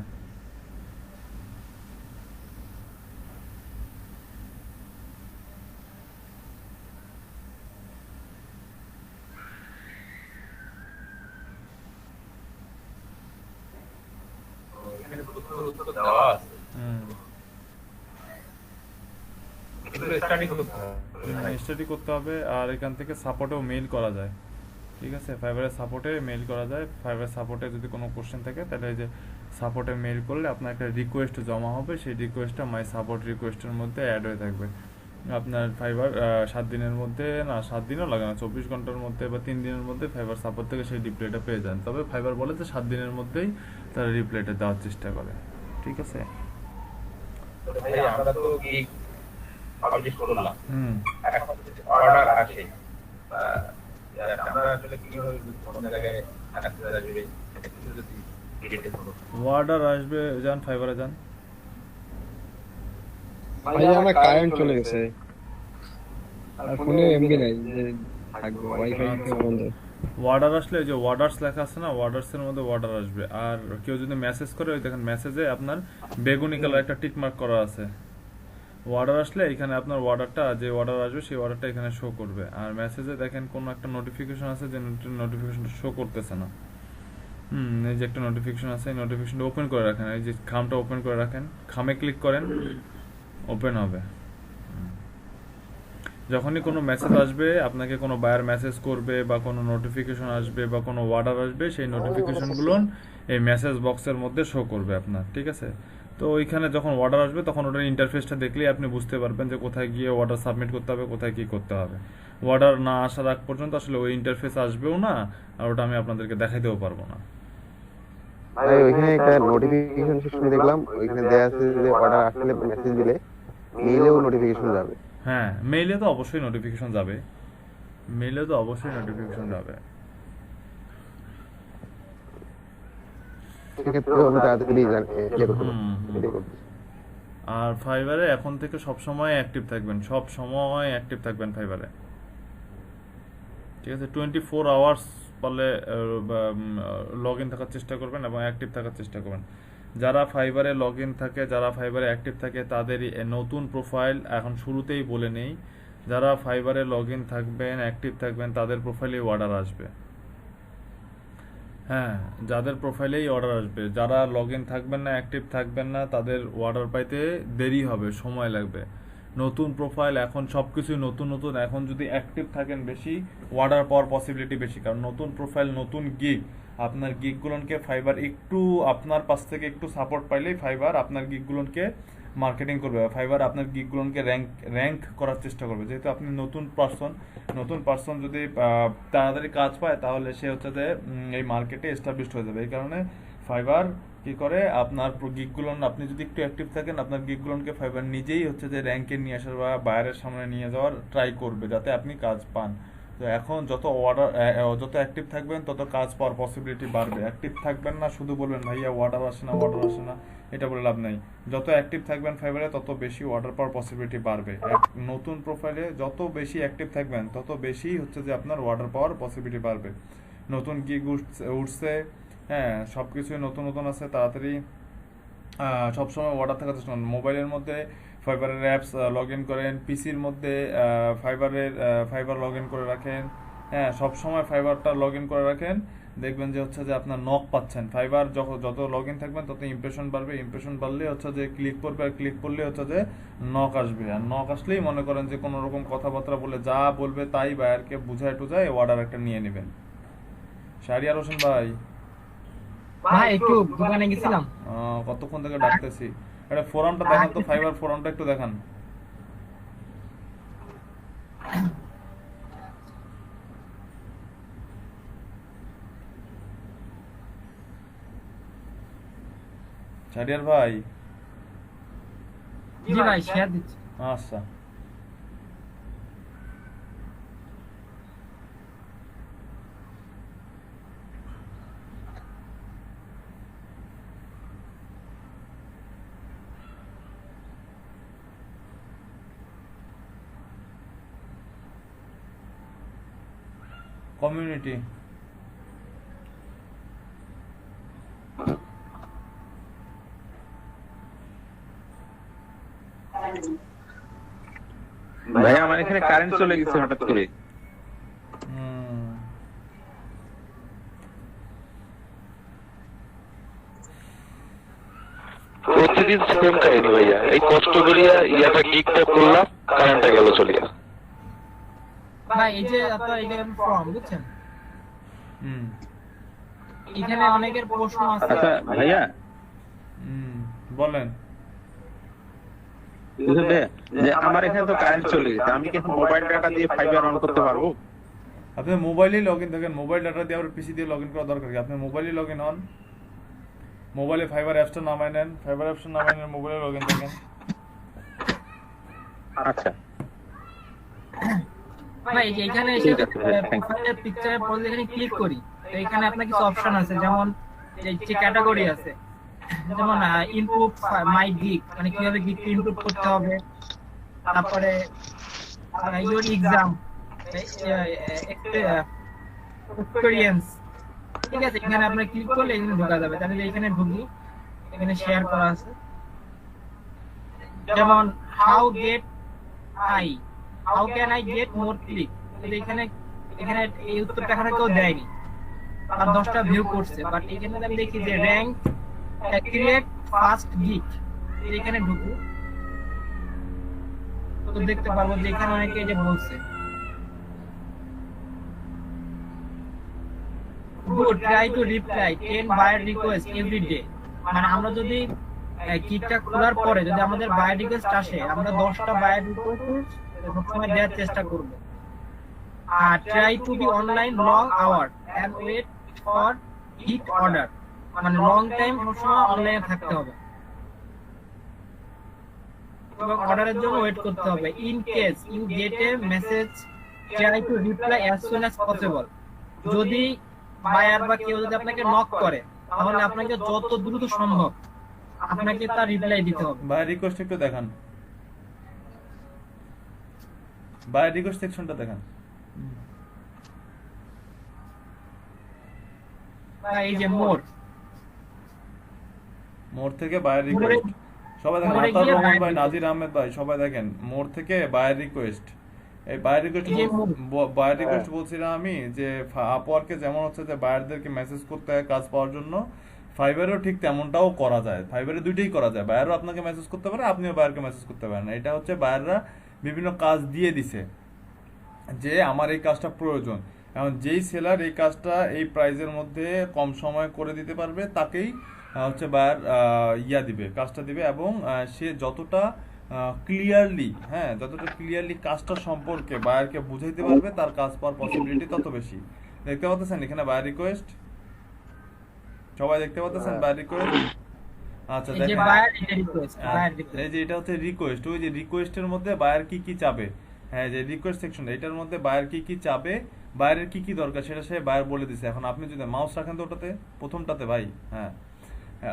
স্টাডি করতে হবে। আর এখান থেকে সাপোর্টেও মেইল করা যায়, ঠিক আছে, ফাইবারের সাপোর্টে মেইল করা যায়। ফাইবার সাপোর্টে যদি কোনো কোশ্চেন থাকে তাহলে এই যে সাপোর্টে মেইল করলে আপনার একটা রিকোয়েস্ট জমা হবে, সেই রিকোয়েস্টটা মাই সাপোর্ট রিকোয়েস্টের মধ্যে অ্যাড হয়ে থাকবে। আপনার ফাইবার 7 দিনের মধ্যে, না 7 দিনও লাগে না, 24 ঘন্টার মধ্যে বা 3 দিনের মধ্যে ফাইবার সাপোর্ট থেকে সেই রিপ্লাইটা পেয়ে যান। তবে ফাইবার বলে যে 7 দিনের মধ্যেই তারা রিপ্লাইটা দেওয়ার চেষ্টা করে, ঠিক আছে। ওয়ার্ডার আসবে, যান ফাইবারে যান। আমার কারেন্ট চলে গেছে আর ফোনে এমবি নাই যে থাকবে, ওয়াইফাই বন্ধ। ওয়ার্ডার আসলে যে ওয়ার্ডার্স লেখা আছে না, ওয়ার্ডার্সের মধ্যে ওয়ার্ডার আসবে। আর কেউ যদি মেসেজ করে, ওই দেখেন মেসেজে আপনার বেগুনি কালার একটা টিক মার্ক করা আছে। ওয়ার্ডার আসলে এখানে আপনার ওয়ার্ডারটা, যে ওয়ার্ডার আসবে সেই ওয়ার্ডারটা এখানে শো করবে। আর মেসেজে দেখেন কোনো একটা নোটিফিকেশন আছে, যে নোটিফিকেশনটা শো করতেছে না। এই যে একটা নোটিফিকেশন আছে, এই নোটিফিকেশনটা ওপেন করে রাখেন, এই যে খামটা ওপেন করে রাখেন, খামে ক্লিক করেন, ওপেন হবে। যখনই কোনো মেসেজ আসবে, আপনাকে কোনো বায়ার মেসেজ করবে বা কোনো নোটিফিকেশন আসবে বা কোনো অর্ডার আসবে, সেই নোটিফিকেশনগুলো এই মেসেজ বক্সের মধ্যে শো করবে আপনার, ঠিক আছে। তো ওইখানে যখন অর্ডার আসবে তখন ওটার ইন্টারফেসটা দেখলেই আপনি বুঝতে পারবেন যে কোথায় গিয়ে অর্ডার সাবমিট করতে হবে, কোথায় কী করতে হবে। অর্ডার না আসার আগ পর্যন্ত আসলে ওই ইন্টারফেস আসবেও না, আর ওটা আমি আপনাদেরকে দেখাইতেও পারবো না। ভাই ওইখানে একটা নোটিফিকেশন সিস্টেম দেখলাম, ওইখানে দেয়া আছে যে অর্ডার আসলে মেসেজ দিলে মেইলেও নোটিফিকেশন যাবে। হ্যাঁ, মেইলে তো অবশ্যই নোটিফিকেশন যাবে, মেইলে তো অবশ্যই নোটিফিকেশন যাবে। আর ফাইবারে এখন থেকে সব সময় অ্যাক্টিভ থাকবেন, সব সময় অ্যাক্টিভ থাকবেন ফাইবারে, ঠিক আছে। 24 আওয়ার্স পারলে লগ ইন থাকার চেষ্টা করবেন এবং অ্যাক্টিভ থাকার চেষ্টা করবেন। যারা ফাইবারে লগ ইন থাকে, যারা ফাইবারে অ্যাক্টিভ থাকে, তাদেরই নতুন প্রোফাইল এখন শুরুতেই বলে নেই, যারা ফাইবারে লগ ইন থাকবেন, অ্যাক্টিভ থাকবেন, তাদের প্রোফাইলেই অর্ডার আসবে। হ্যাঁ, যাদের প্রোফাইলেই অর্ডার আসবে। যারা লগ ইন থাকবেন না, অ্যাক্টিভ থাকবেন না, তাদের অর্ডার পাইতে দেরি হবে, সময় লাগবে। নতুন প্রোফাইল এখন সব কিছুই নতুন নতুন, এখন যদি অ্যাক্টিভ থাকেন বেশি, অর্ডার পাওয়ার পসিবিলিটি বেশি। কারণ নতুন প্রোফাইল, নতুন গিগ, আপনার গিগগুলোকে ফাইবার একটু আপনার পাশ থেকে একটু সাপোর্ট পাইলেই ফাইবার আপনার গিগগুলোকে মার্কেটিং করবে, ফাইবার আপনার গিগগুলোকে র্যাঙ্ক করার চেষ্টা করবে। যেহেতু আপনি নতুন পার্সন যদি তাড়াতাড়ি কাজ পায় তাহলে সে হচ্ছে যে এই মার্কেটে এস্টাবলিশড হয়ে যাবে। এই কারণে ফাইবার কি করে, আপনার গিগগুলো আপনি যদি একটু অ্যাক্টিভ থাকেন আপনার গিগগুলোকে ফাইবার নিজেই হচ্ছে যে র্যাঙ্কে নিয়ে আসার বা বাইরের সামনে নিয়ে যাওয়ার ট্রাই করবে যাতে আপনি কাজ পান। তো এখন যত অ্যাক্টিভ থাকবেন তত কাজ পাওয়ার পসিবিলিটি বাড়বে। অ্যাক্টিভ থাকবেন না, শুধু বলবেন ভাইয়া অর্ডার আসে না, এটা বলে লাভ নাই। যত অ্যাক্টিভ থাকবেন ফাইবারে তত বেশি অর্ডার পাওয়ার পসিবিলিটি বাড়বে। নতুন প্রোফাইলে যত বেশি অ্যাক্টিভ থাকবেন তত বেশি হচ্ছে যে আপনার অর্ডার পাওয়ার পসিবিলিটি বাড়বে। নতুন গিগ উঠছে, হ্যাঁ সব কিছুই নতুন আছে, তাড়াতাড়ি সবসময় অর্ডার থাকার চেষ্টা করুন। মোবাইলের মধ্যে ফাইবারের অ্যাপস লগ ইন করেন, পিসির মধ্যে ফাইবার লগ ইন করে রাখেন, হ্যাঁ সবসময় ফাইবারটা লগ ইন করে রাখেন। দেখবেন যে হচ্ছে যে আপনার নক পাচ্ছেন। ফাইবার যত লগ ইন থাকবেন তত ইমপ্রেশন বাড়বে, ইমপ্রেশন বাড়লে হচ্ছে যে ক্লিক করবে, আর ক্লিক করলে হচ্ছে যে নক আসবে। আর নক আসলেই মনে করেন যে কোনো রকম কথাবার্তা বলে যা বলবে তাই বায়ারকে বুঝায় টুজায় অর্ডার একটা নিয়ে নেবেন। শাহরিয়ার হোসেন ভাই, একটু দোকানে গেছিলাম। কতক্ষণ থেকে ডাকতেছি, এটা ফোরামটা দেখান তো, ফাইবার ফোরামটা একটু দেখান। শাহরিয়ার ভাই, জি ভাই শেয়ার দিচ্ছি। আচ্ছা কমিউনিটি ভাই আমার এখানে কারেন্ট চলে গেছে হঠাৎ করে। প্রতিদিন সেম কাহিনী ভাইয়া, এই কষ্ট করিয়া ইয়াটা গিগটা করলাম, কারেন্টটা গেল চলে গেল। ভাই এই যে আপনার এখানে ফর্ম বুঝছেন, এখানে অনেকের প্রশ্ন আছে। আচ্ছা ভাইয়া বলেন, যে আমার এখানে তো কারেন্ট চলে গেছে, আমি কি মোবাইল ডাটা দিয়ে ফাইবার অন করতে পারবো? আপনি মোবাইলেই লগ ইন থাকেন, মোবাইল ডাটা দিয়ে আবার পিসি দিয়ে লগ ইন করার দরকার কি? আপনি মোবাইলেই লগ ইন হন, মোবাইলে ফাইবার অ্যাপসটা নামায় নেন, মোবাইলে লগ ইন থাকেন। আচ্ছা ভাই এখানে এসে প্রোফাইলের পিকচারের পর এখানে ক্লিক করি, তো এখানে আপনার কিছু অপশন আছে, যেমন এই যে ক্যাটাগরি আছে, যেমন ইনপুট মাই গিগ, মানে কিভাবে গিগকে ইনপুট করতে হবে, তারপরে ইওর এক্সাম এক্সপেরিয়েন্স, ঠিক আছে। এখানে আপনি ক্লিক করলে এখানে ঢোকা যাবে। তাহলে এখানে ঢুকি, এখানে শেয়ার করা আছে, যেমন how can I get more click. এখানে এই উত্তরটা এখানে কেউ দেয়নি, আর 10টা ভিউ করছে, বাট এখানে আমি দেখি যে র্যাঙ্ক ক্রিয়েট ফাস্ট গিগ, এখানে ঢুকু তো দেখতে পারবো যে এখানে অনেকে যে বলছে good try to reply 10 buyer request every day. মানে আমরা যদি গিগটা খোলার পরে যদি আমাদের বায়ার রিকোয়েস্ট আসে, আমরা 10টা বায়ার রিকোয়েস্ট সবসময় দেওয়ার চেষ্টা করব। আর try to be online long hour and wait for hit order, মানে লং টাইম সবসময় অনলাইনে থাকতে হবে এবং অর্ডারের জন্য ওয়েট করতে হবে। In case you get a message try to reply as soon as possible. যদি বায়ার বা কেউ যদি আপনাকে নক করে তাহলে আপনাকে যত দ্রুত সম্ভব আপনাকে তার রিপ্লাই দিতে হবে। বায়ার রিকোয়েস্ট একটু দেখান, বায়ার রিকোয়েস্ট সেকশনটা দেখান। এই যে মোর থেকে বায়ার রিকোয়েস্ট সবাই দেখেন, আতার রহমান ভাই, নাজির আহমেদ ভাই, সবাই দেখেন মোর থেকে বায়ার রিকোয়েস্ট। এই বায়ার রিকোয়েস্ট বলছিলাম আমি যে আপওয়ার্কে যেমন হচ্ছে যে বায়ারদেরকে মেসেজ করতে হয় কাজ পাওয়ার জন্য, ফাইবারেও ঠিক তেমনটাও করা যায়। ফাইবারে দুইটাই করা যায়, বায়ারও আপনাকে মেসেজ করতে পারে, আপনিও বায়ারকে মেসেজ করতে পারেন। এটা হচ্ছে বায়াররা বিভিন্ন কাজ দিয়ে দিছে যে আমার এই কাজটা প্রয়োজন, এখন যেই সেলার এই কাজটা এই প্রাইজের মধ্যে কম সময় করে দিতে পারবে তাকেই হচ্ছে বায়ার ইয়া দিবে, কাজটা দিবে, এবং সে যতটা ক্লিয়ারলি, হ্যাঁ, যতটা ক্লিয়ারলি কাজটা সম্পর্কে বায়ারকে বুঝাইতে পারবে, তার কাজ পাওয়ার পসিবিলিটি তত বেশি। দেখতে পাচ্ছেন এখানে বায়ার রিকোয়েস্ট, সবাই দেখতে পাচ্ছেন বায়ার রিকোয়েস্ট? আচ্ছা এই যে দেখেন, বায়ার এটা রিকোয়েস্ট, বায়ার এই যে এটা হচ্ছে রিকোয়েস্ট, ওই যে রিকোয়েস্টের মধ্যে বায়ার কি কি চাবে, হ্যাঁ, যে রিকোয়েস্ট সেকশন, এটার মধ্যে বায়ার কি কি চাবে, বায়ারের কি কি দরকার সেটা সে বায়ার বলে দিছে। এখন আপনি যদি মাউস রাখেন তো ওটাতে, প্রথমটাতে ভাই, হ্যাঁ,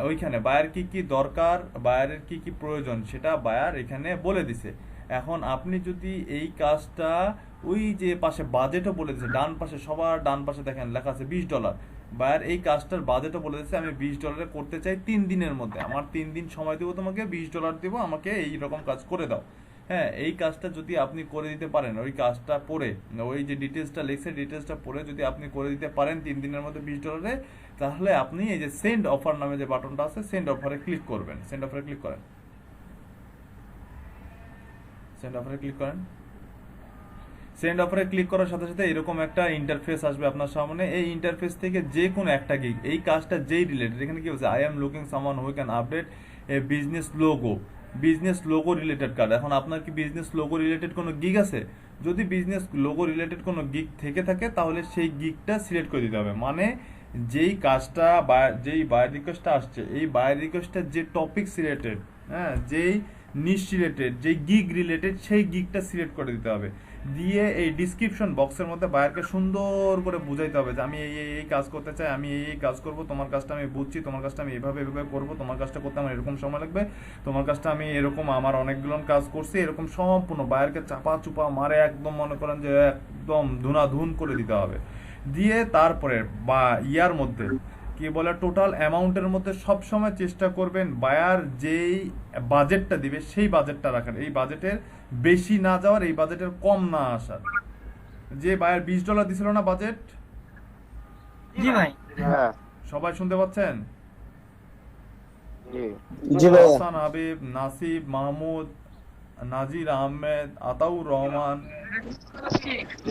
ওইখানে বায়ার কি কি দরকার, বায়ারের কি কি প্রয়োজন সেটা বায়ার এখানে বলে দিছে। এখন আপনি যদি এই কাজটা, ওই যে পাশে বাজেটও বলে দিছে, ডান পাশে, সবার ডান পাশে দেখেন লেখা আছে $20, বায়ার এই কাজটার বাজেটও বলে দিচ্ছে আমি $20 করতে চাই 3 দিনের মধ্যে, আমার 3 দিন সময় দেবো, তোমাকে $20 দেবো, আমাকে এই রকম কাজ করে দাও। হ্যাঁ, এই কাজটা যদি আপনি করে দিতে পারেন, ওই কাজটা পড়ে, ওই যে ডিটেলসটা লিখছে, ডিটেলসটা পড়ে যদি আপনি করে দিতে পারেন 3 দিনের মধ্যে $20, তাহলে আপনি এই যে সেন্ড অফার নামে যে বাটনটা আছে, সেন্ড অফারে ক্লিক করবেন। সেন্ড অফারে ক্লিক করেন, সেন্ড অফারে ক্লিক করেন। সেন্ড অফারে ক্লিক করার সাথে সাথে এরকম একটা ইন্টারফেস আসবে আপনার সামনে। এই ইন্টারফেস থেকে যে কোনো একটা গিগ, এই কাজটা যেই রিলেটেড, এখানে কি বলছে, I am looking someone who can update A business logo, business logo related কাজ। এখন আপনার কি বিজনেস লোগো রিলেটেড কোনো গিগ আছে? যদি বিজনেস লোগো রিলেটেড কোনো গিগ থেকে থাকে তাহলে সেই গিগটা সিলেক্ট করে দিতে হবে। মানে যেই কাজটা বা যেই বায়ার রিকোয়েস্টটা আসছে, এই বায়ার রিকোয়েস্টটা যে টপিকস রিলেটেড, হ্যাঁ, যেই নিশ রিলেটেড, যেই গিগ রিলেটেড, সেই গিগটা সিলেক্ট করে দিতে হবে। দিয়ে এই ডিসক্রিপশন বক্সের মধ্যে বায়ারকে সুন্দর করে বুঝাইতে হবে যে আমি এই কাজ করতে চাই, আমি এই কাজ করব, তোমার কাজটা আমি বুঝছি, তোমার কাজটা আমি এভাবে করব, তোমার কাজটা করতে আমার এরকম সময় লাগবে, তোমার কাজটা আমি এরকম, আমার অনেকগুলো কাজ করছি, এরকম সম্পূর্ণ বায়ারকে চাপা চুপা মারে একদম, মনে করেন যে একদম ধুনাধুন করে দিতে হবে। দিয়ে তারপরে বা ইয়ার মধ্যে কি বলে, টোটাল অ্যামাউন্টের মধ্যে সবসময় চেষ্টা করবেন বায়ার যেই বাজেটটা দিবে সেই বাজেটটা রাখার, এই বাজেটের বেশি না যাওয়ার, এই বাজেটের কম না আসার। যে বায়ার $20 দিছিল না বাজেট, জি ভাই, হ্যাঁ, সবাই শুনতে পাচ্ছেন? জি ভাই, হাসান হাবিব, নাসিব মাহমুদ, নাজির আহমেদ, আতাউর রহমান,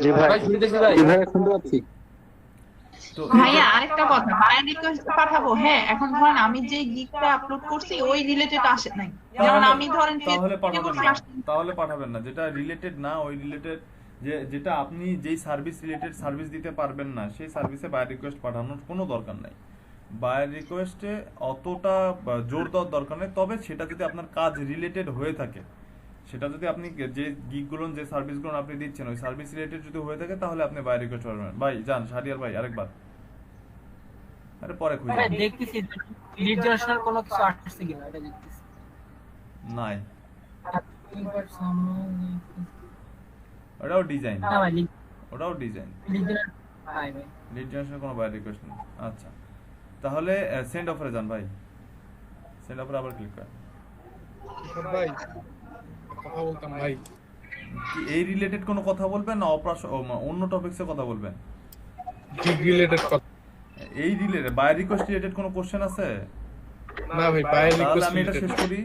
জি ভাই, শুনতেছি ভাই, শুনতে পাচ্ছি। তো ভাইয়া আরেকটা কথা, বায়ার রিকোয়েস্ট পাঠাবো, হ্যাঁ, এখন ধরেন আমি যে গিগটা আপলোড করছি ওই রিলেটেড আসে নাই, যেমন আমি ধরেন তাহলে পাঠাবেন না, তাহলে পাঠাবেন না, যেটা রিলেটেড না, ওই রিলেটেড যেটা আপনি যেই সার্ভিস রিলেটেড সার্ভিস দিতে পারবেন না, সেই সার্ভিসে বায়ার রিকোয়েস্ট পাঠানোর কোনো দরকার নাই। বায়ার রিকোয়েস্টে অতটা জোর দেওয়ার দরকার নেই, তবে সেটা যদি আপনার কাজ রিলেটেড হয়ে থাকে, সেটা যদি আপনি যে গিগগুলো, যে সার্ভিসগুলো আপনি দিচ্ছেন, ওই সার্ভিস রিলেটেড যদি হয়ে থাকে, তাহলে আপনি বায়ার রিকোয়েস্ট পাঠাবেন। ভাই যান, শাহরিয়ার ভাই আরেকবার, আরে পরে খুঁজে ভাই দেখতেছি নির্দেশনার কোনো কিছু আসছে কিনা, এটা দেখতেছি। নাই, ওটাও ডিজাইন, না ভাই, ওটাও ডিজাইন, ভাই ভাই লিড জেনারেশনের কোনো বায়ার রিকোয়েস্ট নেই। আচ্ছা, তাহলে সেন্ড অফারে যান ভাই, সেন্ড অফারে আবার ক্লিক করেন। ভাই কথা বলতাম ভাই, কি এই রিলেটেড কোনো কথা বলবেন না অন্য টপিকসে কথা বলবেন? গিগ রিলেটেড কথা এই রিলেটেড বায়ার রিকোয়েস্ট রিলেটেড কোনো কোশ্চেন আছে? না ভাই, বায়ার তাহলে রিকোয়েস্ট আমি এটা শেষ করি।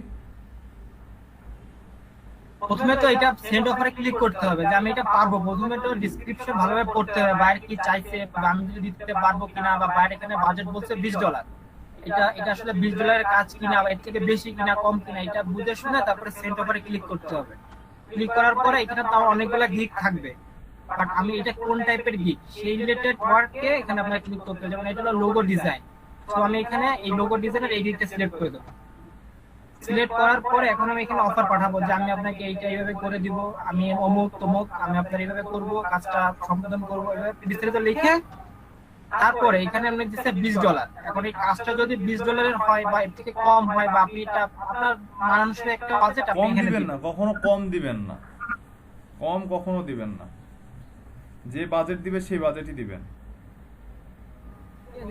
প্রথমে তো এটা সেন্ড অফারে ক্লিক করতে হবে যে আমি এটা পারবো। প্রথমে তো ডেসক্রিপশন ভালোভাবে পড়তে হবে, বাইরে কি চাইছে বা আমি যদি দিতে পারবো কিনা, বা বাইরে এখানে বাজেট বলছে $20, এটা আসলে $20 এর কাজ কিনা, বা এর থেকে বেশি কিনা কম কিনা, এটা বুঝে শুনে তারপরে সেন্ড অফারে ক্লিক করতে হবে। ক্লিক করার পরে এখানে তো অনেকগুলো গিগ থাকবে, বাট আমি এটা কোন টাইপের গিগ সেই রিলেটেড ওয়ার্কে এখানে আপনাকে ক্লিক করতে হবে। যেমন এটা হলো লোগো ডিজাইন, তো আমি এখানে এই লোগো ডিজাইনের এই গিগটা সিলেক্ট করে দেবো। সিলেক্ট করার পরে এখন আমি এখানে অফার পাঠাবো যে আমি আপনাকে এইটা এইভাবে করে দিব, আমি অমুক তমুক, আমি আপনার এইভাবে করব, কাজটা সম্পাদন করবো, এভাবে বিস্তারিত লিখে তারপরে এখানে আপনি দিচ্ছে $20। এখন এই কাজটা যদি $20 হয় বা এর থেকে কম হয়, বা আপনি এটা আপনার মানুষের একটা বাজেট আপনি কম এখানে দিবেন দিবেন না, কখনো কম দিবেন না, কম কখনো দিবেন না, যে বাজেট দিবে সেই বাজেটই দিবেন।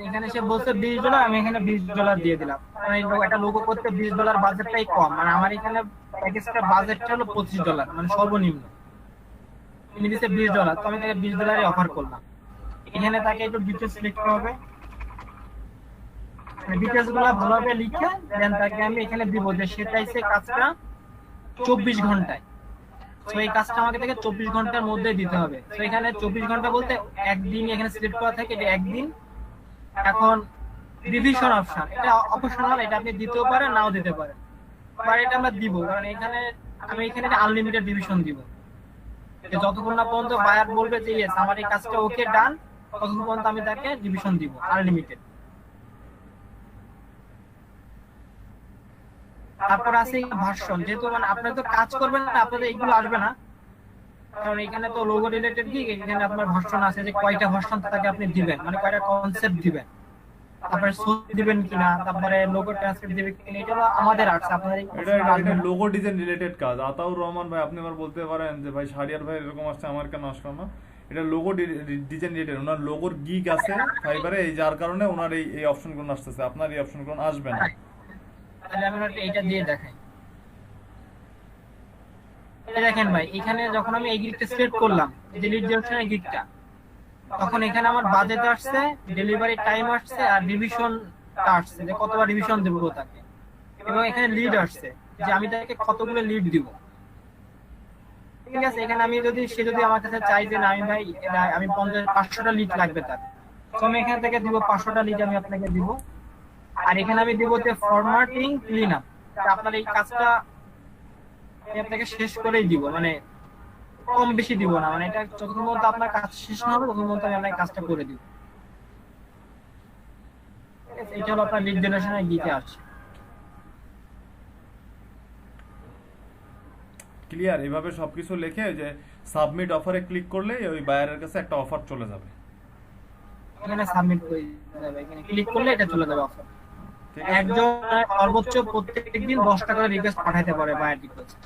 এখানে সে বলছে $20, আমি এখানে $20 দিয়ে দিলাম। মানে একটা লোগো করতে $20 বাজেটটাই কম, মানে আমার এখানে প্যাকেজটা বাজেটটা হলো $25, মানে সর্বনিম্ন। তিনি দিচ্ছে $20, তো আমি তাকে $20 অফার করলাম। এখানে তাকে একটু ডিটেইলস লিখতে হবে, ডিটেইলস গুলো ভালোভাবে লিখে দেন তাকে আমি এখানে দিব যে সে চাইছে কাজটা 24 ঘন্টায়। তো এই কাজটা আমাকে থেকে 24 ঘন্টার মধ্যে দিতে হবে। তো এখানে 24 ঘন্টা বলতে একদিন এখানে সিলেক্ট করা থাকে, এটা একদিন। এখন রিভিশন অপশন, এটা অপশনাল, এটা আপনি দিতেও পারেন নাও দিতে পারেন, বাট এটা আমরা দিব কারণ এখানে আমি এখানে আনলিমিটেড রিভিশন দিব। যে যতক্ষণ না পর্যন্ত বায়ার বলবে যে ইয়েস আমার এই কাজটা ওকে ডান, ততক্ষণ পর্যন্ত আমি তাকে রিভিশন দিব আনলিমিটেড। তারপর আছে ভার্সন, যেহেতু মানে আপনারা তো কাজ করবেন না, আপনাদের এইগুলো আসবে না কারণ এখানে তো লোগো রিলেটেড কি, এখানে আপনার ভার্সন আছে যে কয়টা ভার্সন তাকে আপনি দিবেন, মানে কয়টা কনসেপ্ট দিবেন, তারপরে সোর্স দিবেন কিনা, তারপরে লোগো ট্রান্সলেট দিবেন কিনা, এটা হলো আমাদের আছে। আপনাদের এটা লোগো ডিজাইন রিলেটেড কাজ। আতাউর রহমান ভাই আপনি আবার বলতে পারেন যে ভাই শাহরিয়ার ভাই এরকম আসছে আমার কেন আসলো না, এটা লোগো ডিজাইন রিলেটেড। ওনার লোগোর গিগ আছে ফাইবারে, এই যার কারণে ওনার এই অপশনগুলো আসতেছে, আপনার এই অপশনগুলো আসবে না। তাহলে আমি এটা দিয়ে দেখাই। দেখেন ভাই এখানে যখন আমি এই গিগটা সিলেক্ট করলাম, যে লিড জেনারেশনের গিগটা, তখন এখানে আমার বাজেট আসছে, ডেলিভারি টাইম আসছে, আর রিভিশনটা আসছে যে কতবার রিভিশন দেব তাকে, এবং এখানে লিড আসছে যে আমি তাকে কতগুলো লিড দিব। ঠিক আছে, এখানে আমি সে যদি আমার কাছে চাই যে না আমি ভাই আমি 500টা লিড লাগবে তার, তো আমি এখান থেকে দিব 500টা লিড আমি আপনাকে দিব। আর এখানে আমি দিব যে ফরম্যাটিং ক্লিন আপ, আপনার এই কাজটা আমি আপনাকে শেষ করেই দিব, মানে কম বেশি দিব না, মানে এটা যতক্ষণ পর্যন্ত আপনার কাজ শেষ না হবে ততক্ষণ পর্যন্ত আমি আপনার কাজটা করে দিব। এটা হলো আপনার লিড জেনারেশনের গিকে আসছে। ক্লিয়ার? এভাবে সবকিছু লিখে যে সাবমিট অফারে ক্লিক করলে ওই বায়ারের কাছে একটা অফার চলে যাবে। এখানে সাবমিট করে যাবে, এখানে ক্লিক করলে এটা চলে যাবে অফার। একজন সর্বোচ্চ প্রত্যেকদিন 10টা করে রিকোয়েস্ট পাঠাতে পারে বায়ার রিকোয়েস্ট।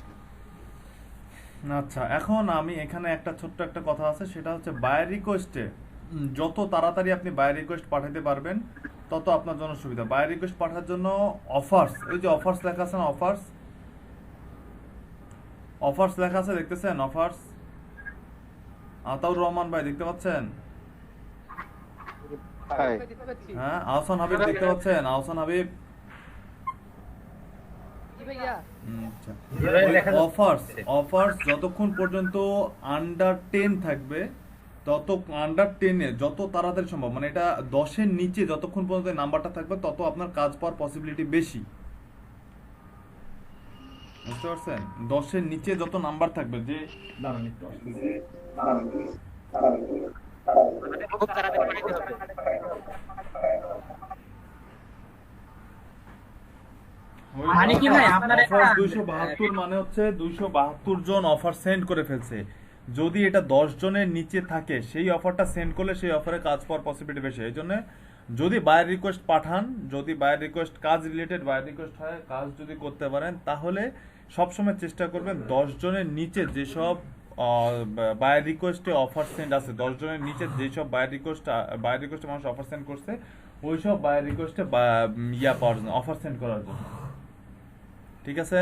আচ্ছা, এখন আমি এখানে একটা ছোট্ট একটা কথা আছে, সেটা হচ্ছে বায়ার রিকোয়েস্টে যত তাড়াতাড়ি আপনি বায়ার রিকোয়েস্ট পাঠাতে পারবেন তত আপনার জন্য সুবিধা। বায়ার রিকোয়েস্ট পাঠার জন্য অফার্স, এই যে অফার্স লেখা আছে না, অফার্স লেখা আছে দেখতেছেন? অফার্স, আতাউর রহমান ভাই দেখতে পাচ্ছেন? হ্যাঁ, আহসান হাবিব দেখতে পাচ্ছেন? আহসান হাবিব, অফার্স যতক্ষণ পর্যন্ত আন্ডার 10 থাকবে, তত আন্ডার 10-এ যত তাড়াতাড়ি সম্ভব, মানে এটা 10-এর নিচে যতক্ষণ পর্যন্ত নাম্বারটা থাকবে তত আপনার কাজ পাওয়ার পসিবিলিটি বেশি। বুঝতে পারছেন? 10-এর নিচে যত নাম্বার থাকবে, যে দাঁড়ান একটু মানে কি ভাই আপনার 272 মানে হচ্ছে 272 জন অফার সেন্ড করে ফেলছে। যদি এটা 10 জনের নিচে থাকে, সেই অফারটা সেন্ড করলে সেই অফারে কাজ পাওয়ার পসিবিলিটি বেশি। এই জন্য যদি বায়ার রিকোয়েস্ট পাঠান, যদি বায়ার রিকোয়েস্ট কাজ রিলেটেড বায়ার রিকোয়েস্ট হয়, কাজ যদি করতে পারেন, তাহলে সবসময় চেষ্টা করবেন 10 জনের নিচে যেসব বায়ার রিকোয়েস্টে অফার সেন্ড আছে, 10 জনের নিচে যেসব বায়ার রিকোয়েস্টে মানুষ অফার সেন্ড করছে, ওইসব বায়ার রিকোয়েস্টে পাওয়ার জন্য, অফার সেন্ড করার জন্য। ঠিক আছে?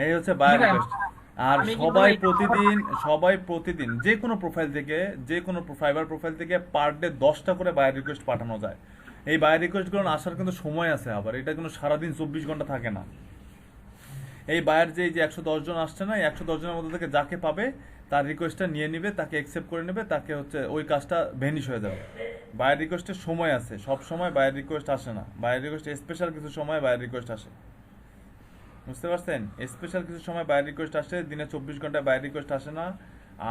এই হচ্ছে বায়ার রিকোয়েস্ট। আর সবাই প্রতিদিন যে কোনো প্রোফাইল থেকে, যে কোনো ফাইবার প্রোফাইল থেকে পার ডে 10টা করে বায়ার রিকোয়েস্ট পাঠানো যায়। এই বায়ার রিকোয়েস্টগুলো আসার কিন্তু সময় আছে, আবার এটা কিন্তু সারাদিন 24 ঘন্টা থাকে না। এই বায়ার যে 110 জন আসছে না, 110 জনের মধ্যে থেকে যাকে পাবে তার রিকোয়েস্টটা নিয়ে নিবে, তাকে অ্যাকসেপ্ট করে নেবে, তাকে হচ্ছে ওই কাজটা ভ্যানিশ হয়ে যাবে। বায়ার রিকোয়েস্টের সময় আছে, সব সময় বায়ার রিকোয়েস্ট আসে না। বায়ার রিকোয়েস্ট স্পেশাল কিছু সময় বায়ার রিকোয়েস্ট আসে, বুঝতে পারছেন? স্পেশাল কিছু সময় বায়ার রিকোয়েস্ট আসে, দিনে 24 ঘন্টায় বায়ার রিকোয়েস্ট আসে না।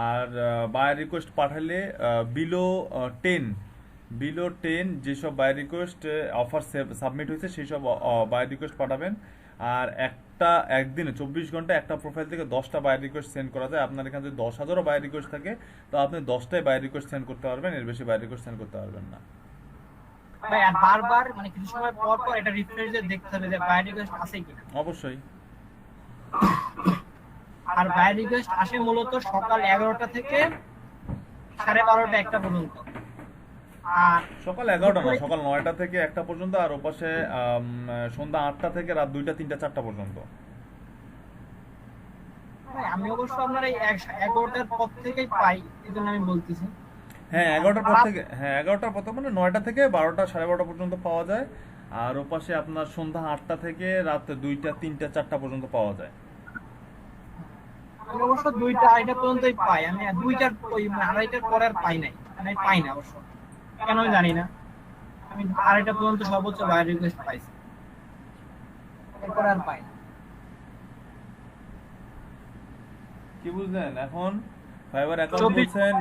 আর বায়ার রিকোয়েস্ট পাঠালে বিলো 10 যেসব বায়ার রিকোয়েস্ট অফার সাবমিট হয়েছে সেই সব বায়ার রিকোয়েস্ট পাঠাবেন। আর একদিনে 24 ঘন্টায় একটা প্রোফাইল থেকে 10টা বায়ার রিকোয়েস্ট সেন্ড করা যায়। আপনার এখানে যদি 10,000ও বায়ার রিকোয়েস্ট থাকে, তো আপনি 10টাই বায়ার রিকোয়েস্ট সেন্ড করতে পারবেন, এর বেশি বায়ার রিকোয়েস্ট সেন্ড করতে পারবেন না। ভাই আর বারবার মানে কিছু সময় পর পর এটা রিফ্রেশ দিয়ে দেখতে হবে যে বায়ার রিকোয়েস্ট আছে কিনা। অবশ্যই। আর বায়ার রিকোয়েস্ট আসে মূলত সকাল 11টা থেকে 12:30 একটা পর্যন্ত। আর সকাল 11টা না, সকাল 9টা থেকে 1টা পর্যন্ত, আর ওপাশে সন্ধ্যা 8টা থেকে রাত 2টা 3টা 4টা পর্যন্ত। আমি অবশ্য আপনার এই 11টার পর থেকেই পাই, এজন্য আমি বলতেছি। হ্যাঁ, 11টার পর থেকে, হ্যাঁ 11টার পর মানে 9টা থেকে 12টা 12:30 পর্যন্ত পাওয়া যায়। আর ওপাশে আপনার সন্ধ্যা 8টা থেকে রাত 2টা 3টা 4টা পর্যন্ত পাওয়া যায়। আমি অবশ্য 2টা 2.5টা পর্যন্তই পাই, আমি 2টার ওই 2.5টার পরে আর পাই নাই, মানে পাই না অবশ্য, কেন আমি জানি না। আমি 2.5টা পর্যন্ত সর্বোচ্চ বায়ার রিকোয়েস্ট পাইছি, এরপর আর পাই না। কি বুঝলেন? এখন ফাইবার অ্যাকাউন্ট খুলছেন,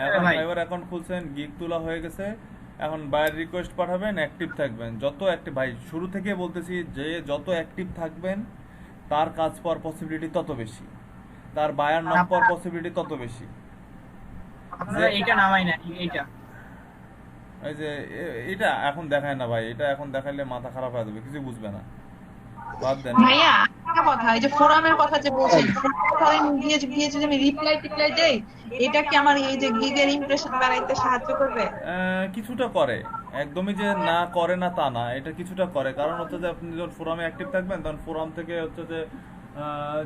এখন ফাইবার অ্যাকাউন্ট খুলছেন, গিগ তোলা হয়ে গেছে, এখন বায়ার রিকোয়েস্ট পাঠাবেন, অ্যাক্টিভ থাকবেন। যত অ্যাক্টিভ, ভাই শুরু থেকে বলতেছি যে যত অ্যাক্টিভ থাকবেন তার কাজ পাওয়ার পসিবিলিটি তত বেশি, তার বায়ার নক পাওয়ার পসিবিলিটি তত বেশি। আপনারা এইটা নামাই না, এইটা এই যে এটা এখন দেখায় না ভাই, এটা এখন দেখাইলে মাথা খারাপ হয়ে যাবে, কিছু বুঝবে না, বাদ দেন। ভাইয়া একটা কথা, এই যে ফোরামের কথা যে বলছেন, গিয়েছে যে আমি রিপ্লাই দেই, এটা কি আমার এই যে গিগের ইমপ্রেশন বাড়াইতে সাহায্য করবে? কিছুটা করে, একদমই যে না করে না তা না, এটা কিছুটা করে। কারণ হচ্ছে যে আপনি যখন ফোরামে অ্যাক্টিভ থাকবেন তখন ফোরাম থেকে হচ্ছে যে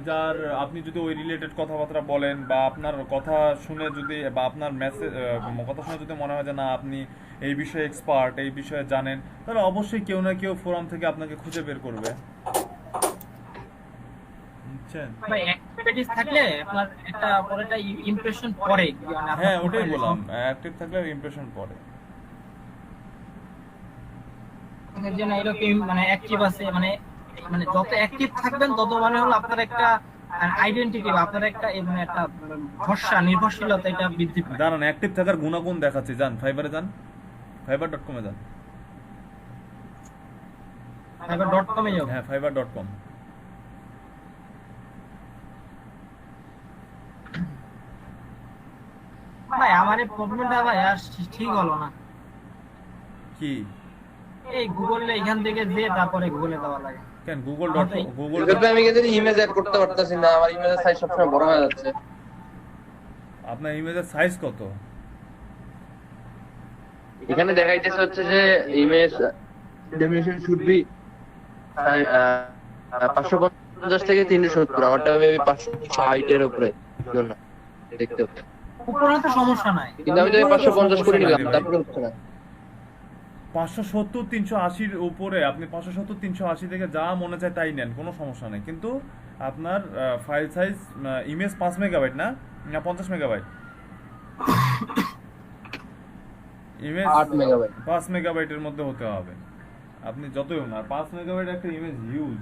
যার আপনি যদি ওই রিলেটেড কথাবার্তা বলেন বা আপনার কথা শুনে যদি বা আপনার মেসেজ কথা শুনে যদি মনে হয় যে না আপনি এই বিষয়ে এক্সপার্ট, এই বিষয়ে জানেন, তাহলে অবশ্যই কেউ না কেউ ফোরাম থেকে আপনাকে খুঁজে বের করবে। ভাই অ্যাক্টিভিটিস থাকলে আপনার একটা পরেটা ইমপ্রেশন পড়ে, হ্যাঁ ওটাই বললাম, অ্যাক্টিভ থাকলে ইমপ্রেশন পড়ে। এর জন্য এরকম মানে অ্যাক্টিভ আছে, মানে যত অ্যাক্টিভ থাকবেন তত মানে হলো আপনার একটা আইডেন্টিটি বা আপনার একটা মানে একটা ভরসা, নির্ভরশীলতা এটা বৃদ্ধি পায়। দাঁড়ান, অ্যাক্টিভ থাকার গুণাগুণ দেখাচ্ছি, যান ফাইবারে যান, fiverr.com এ যান। fiverr.com এ যাও? হ্যাঁ fiverr.com। ভাই আমার এই প্রবলেমটা ভাই আর ঠিক হলো না। কি? এই গুগলে এখান থেকে যে তারপরে গুগলে দেওয়া লাগে। কেন google.com? গুগল আমি কিন্তু ইমেজ এড করতে পারতাছি না, আমার ইমেজের সাইজ সবসময় বড় হয়ে যাচ্ছে। আপনার ইমেজের সাইজ কত? এখানে দেখাইতেছে হচ্ছে যে ইমেজ ডাইমেনশন শুড বি 550 থেকে 370, আমারটা মেবি 560 এর উপরে জন্য দেখতে হচ্ছে। উপরে তো সমস্যা নাই, কিন্তু আমি তো 550 করে নিলাম, তারপরে হচ্ছে না। 570 380 এর উপরে আপনি 570 380 থেকে যা মনে চায় তাই নেন, কোনো সমস্যা নেই। কিন্তু আপনার ফাইল সাইজ ইমেজ 5 মেগাবাইট না 50 মেগাবাইট? ইমেজ 8 মেগাবাইট, 5 মেগাবাইটের মধ্যে হতে হবে। আপনি যতই হোক না, 5 মেগাবাইট একটা ইমেজ হিউজ।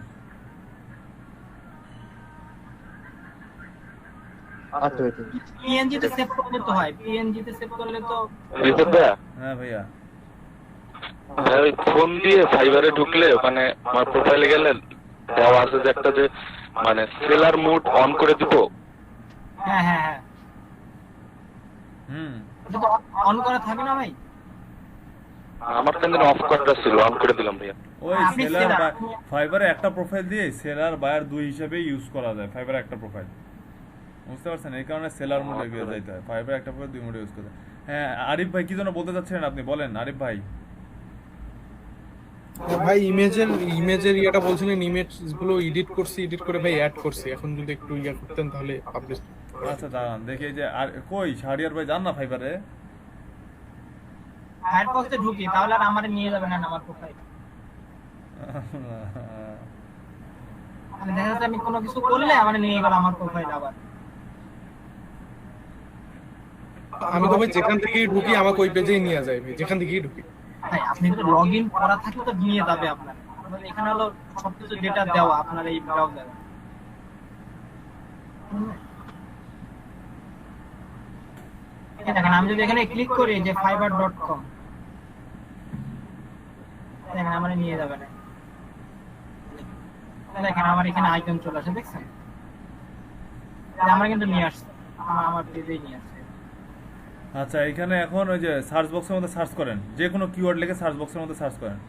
আচ্ছা পিএনজি তে সেভ করলে তো হয়, পিএনজি তে সেভ করলে তো। হ্যাঁ ভাইয়া, ওই ফোন দিয়ে ফাইবারে ঢুকলে ওখানে আমার প্রোফাইলে গেলে দেওয়া আছে যে একটা যে মানে সেলার মোড অন করে দিব। হ্যাঁ হ্যাঁ হ্যাঁ, অন করা থাকে না ভাই? আমার কেন অফ করা ছিল, অন করে দিলাম ভাইয়া। ওই সেলার বা ফাইবারে একটা প্রোফাইল দিয়ে সেলার বায়ার দুই হিসেবে ইউজ করা যায়। ফাইবারে একটা প্রোফাইল, বুঝতে পারছেন? এই কারণে সেলার মোডে গিয়ে যাইতে হয়। ফাইবারে একটা প্রোফাইল দুই মোডে ইউজ করতে। হ্যাঁ আরিফ ভাই কি যেন বলতে চাচ্ছেন আপনি, বলেন আরিফ ভাই। ভাই ইমেজের ইয়েটা বলছিলেন, ইমেজ গুলো এডিট করে ভাই অ্যাড করছি, এখন যদি একটু ইয়া করতেন তাহলে পাবলিশ। আচ্ছা দাঁড়ান দেখি যে আর কই শাহরিয়ার ভাই যান না ফাইবারে? ফায়ারফক্সে ঢুকি তাহলে আর আমারে নিয়ে যাবে না আমার প্রোফাইল। আমি দেখা যাচ্ছে আমি কোনো কিছু করলে আমারে নিয়ে গেল আমার প্রোফাইল আবার। আমি তো ভাই যেখান থেকেই ঢুকি আমাকে ওই পেজেই নিয়ে যায় ভাই, যেখান থেকেই ঢুকি। ভাই আপনি তো লগইন করা থাকলে তো নিয়ে যাবে আপনার, এখানে হলো সবকিছু ডেটা দেওয়া আপনার এই ব্রাউজারে। দেখেন আমি যদি এখানে ক্লিক করি যে fiverr.com, দেখেন আমারে নিয়ে যাবে না। দেখেন আমার এখানে আইকন চলে আসে, দেখছেন? আমার কিন্তু নিয়ে আসছে, আমার পেজেই নিয়ে আসছে। আচ্ছা এখানে এখন ওই যে সার্চ বক্সের মধ্যে সার্চ করেন, যে কোনো কিওয়ার্ড লিখে সার্চ বক্সের মধ্যে সার্চ করেন।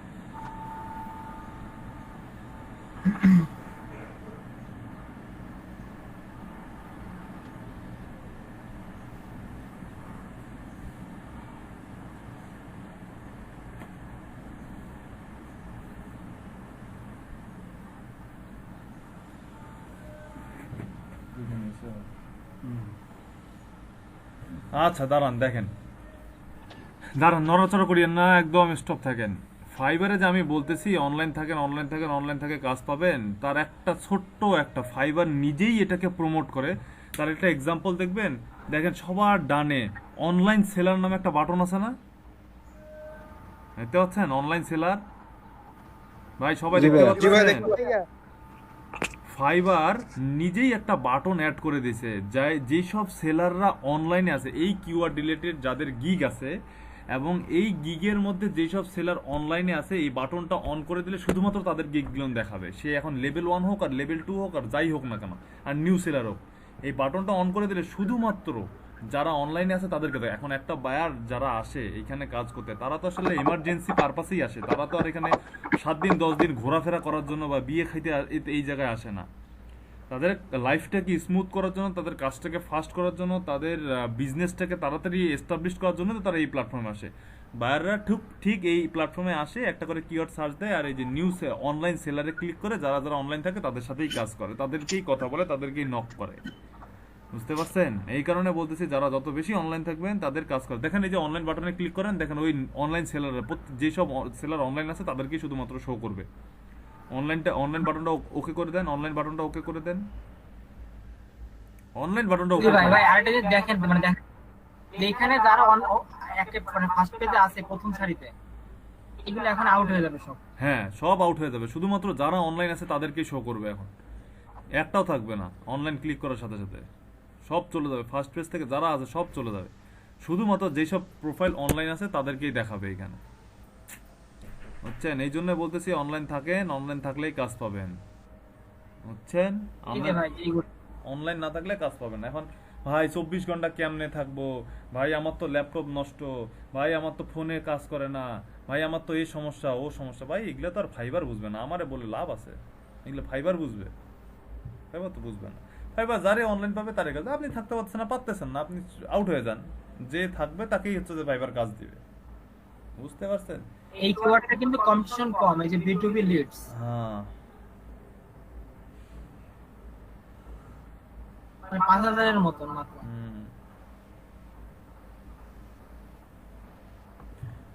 আচ্ছা দাঁড়ান দেখেন, দাঁড়ান নড়াচড়া করিয়েন না, একদম স্টপ থাকেন। ফাইবারে যে আমি বলতেছি অনলাইন থেকে কাজ পাবেন, তার একটা ছোট্ট একটা ফাইবার নিজেই এটাকে প্রমোট করে। তার একটা এক্সাম্পল দেখবেন, দেখেন সবার ডানে অনলাইন সেলার নামে একটা বাটন আছে না, দেখতে পাচ্ছেন? অনলাইন সেলার ভাই সবাই দেখতে পাচ্ছেন? ফাইবার নিজেই একটা বাটন অ্যাড করে দিয়েছে, যেসব সেলাররা অনলাইনে আছে, এই কিওয়ার্ড রিলেটেড যাদের গিগ আছে এবং এই গিগের মধ্যে যেসব সেলার অনলাইনে আছে, এই বাটনটা অন করে দিলে শুধুমাত্র তাদের গিগগুলো দেখাবে। সে এখন লেভেল 1 হোক আর লেভেল 2 হোক আর যাই হোক না কেন, আর নিউ সেলার হোক, এই বাটনটা অন করে দিলে শুধুমাত্র যারা অনলাইনে আছে তাদেরকে দেয়। এখন একটা বায়ার যারা আসে এখানে কাজ করতে, তারা তো আসলে এমার্জেন্সি পারপাসেই আসে, তারা তো আর এখানে 7 দিন 10 দিন ঘোরাফেরা করার জন্য বা বিয়ে খাইতে এই জায়গায় আসে না। তাদের লাইফটাকে স্মুথ করার জন্য, তাদের কাজটাকে ফাস্ট করার জন্য, তাদের বিজনেসটাকে তাড়াতাড়ি এস্টাবলিশ করার জন্য তো তারা এই প্ল্যাটফর্মে আসে। বায়াররা ঠিক এই প্ল্যাটফর্মে আসে, একটা করে কিওয়ার্ড সার্চ দেয় আর এই যে নিউ অনলাইন সেলারে ক্লিক করে যারা যারা অনলাইন থাকে তাদের সাথেই কাজ করে, তাদেরকেই কথা বলে, তাদেরকেই নক করে। বুঝতে পারছেন? এই কারণে বলতেছি যারা যত বেশি অনলাইন থাকবেন তাদের কাজ করে। দেখেন এই যে অনলাইন বাটনে ক্লিক করেন, দেখেন ওই অনলাইন সেলার, যেসব সেলার অনলাইন আছে তাদেরকেই শুধুমাত্র শো করবে। অনলাইন বাটনটা ওকে করে দেন, অনলাইন বাটনটা ওকে করে দেন, অনলাইন বাটনটা ওকে। ভাই ভাই আরেকটা জিনিস দেখেন, মানে দেখেন এখানে যারা মানে ফার্স্ট পেজে আছে প্রথম সারিতে, এগুলো এখন আউট হয়ে যাবে সব। হ্যাঁ, সব আউট হয়ে যাবে, শুধুমাত্র যারা অনলাইন আছে তাদেরকেই শো করবে। এখন একটাও থাকবে না, অনলাইন ক্লিক করার সাথে সাথে সব চলে যাবে, ফার্স্ট পেজ থেকে যারা আছে সব চলে যাবে, শুধুমাত্র যেসব প্রোফাইল অনলাইন আছে তাদেরকেই দেখাবে এখানে। বুঝছেন? এই জন্য বলতেছি অনলাইন থাকেন, অনলাইন থাকলেই কাজ পাবেন। বুঝছেন? অনলাইন না থাকলে কাজ পাবেন। এখন ভাই 24 ঘন্টা কেমনে থাকবো, ভাই আমার তো ল্যাপটপ নষ্ট, ভাই আমার তো ফোনে কাজ করে না, ভাই আমার তো এই সমস্যা ও সমস্যা, ভাই এগুলো তো আর ফাইবার বুঝবে না, আমারে বলে লাভ আছে? এগুলো ফাইবার বুঝবে? ফাইবার তো বুঝবে না। ফাইবার যারে অনলাইন পাবে তারে কাজ। আপনি থাকতে পারতেছেন না, আপনি আউট হয়ে যান, যে থাকবে তাকেই হচ্ছে যে ফাইবার কাজ দিবে। বুঝতে পারছেন? এই কিওয়ার্ডটা কিন্তু কম্পিটিশন কম, এই যে B2B লিডস। হ্যাঁ, মানে 5000 এর মত মাত্র।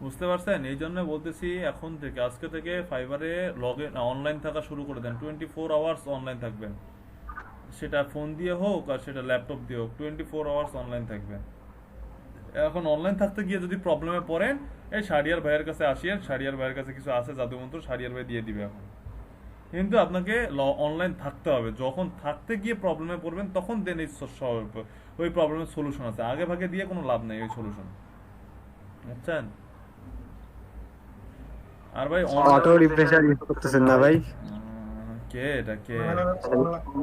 বুঝতে পারছেন? এই জন্য বলতেছি এখন থেকে, আজকে থেকে ফাইবারে অনলাইন থাকা শুরু করে দেন। 24 আওয়ার্স অনলাইন থাকবেন, সেটা ফোন দিয়ে হোক আর সেটা ল্যাপটপ দিয়ে হোক, 24 আওয়ার্স অনলাইন থাকবেন। এখন অনলাইন থাকতে গিয়ে যদি প্রবলেমে পড়েন, এই শাড়িয়ার ভাইয়ের কাছে আসিয়েন, শাড়িয়ার ভাইয়ের কাছে কিছু আছে জাদুমন্ত্র, শাড়িয়ার ভাই দিয়ে দিবে। এখন কিন্তু আপনাকে অনলাইন থাকতে হবে। যখন থাকতে গিয়ে প্রবলেমে পড়বেন তখন দেন ওই প্রবলেমের সলিউশন আছে, আগে ভাগে দিয়ে কোনো লাভ নেই ওই সলিউশন। বুঝছেন? আর ভাই অটো রিফ্রেশার ইউজ করতেছেন না ভাই? কে এটা কে?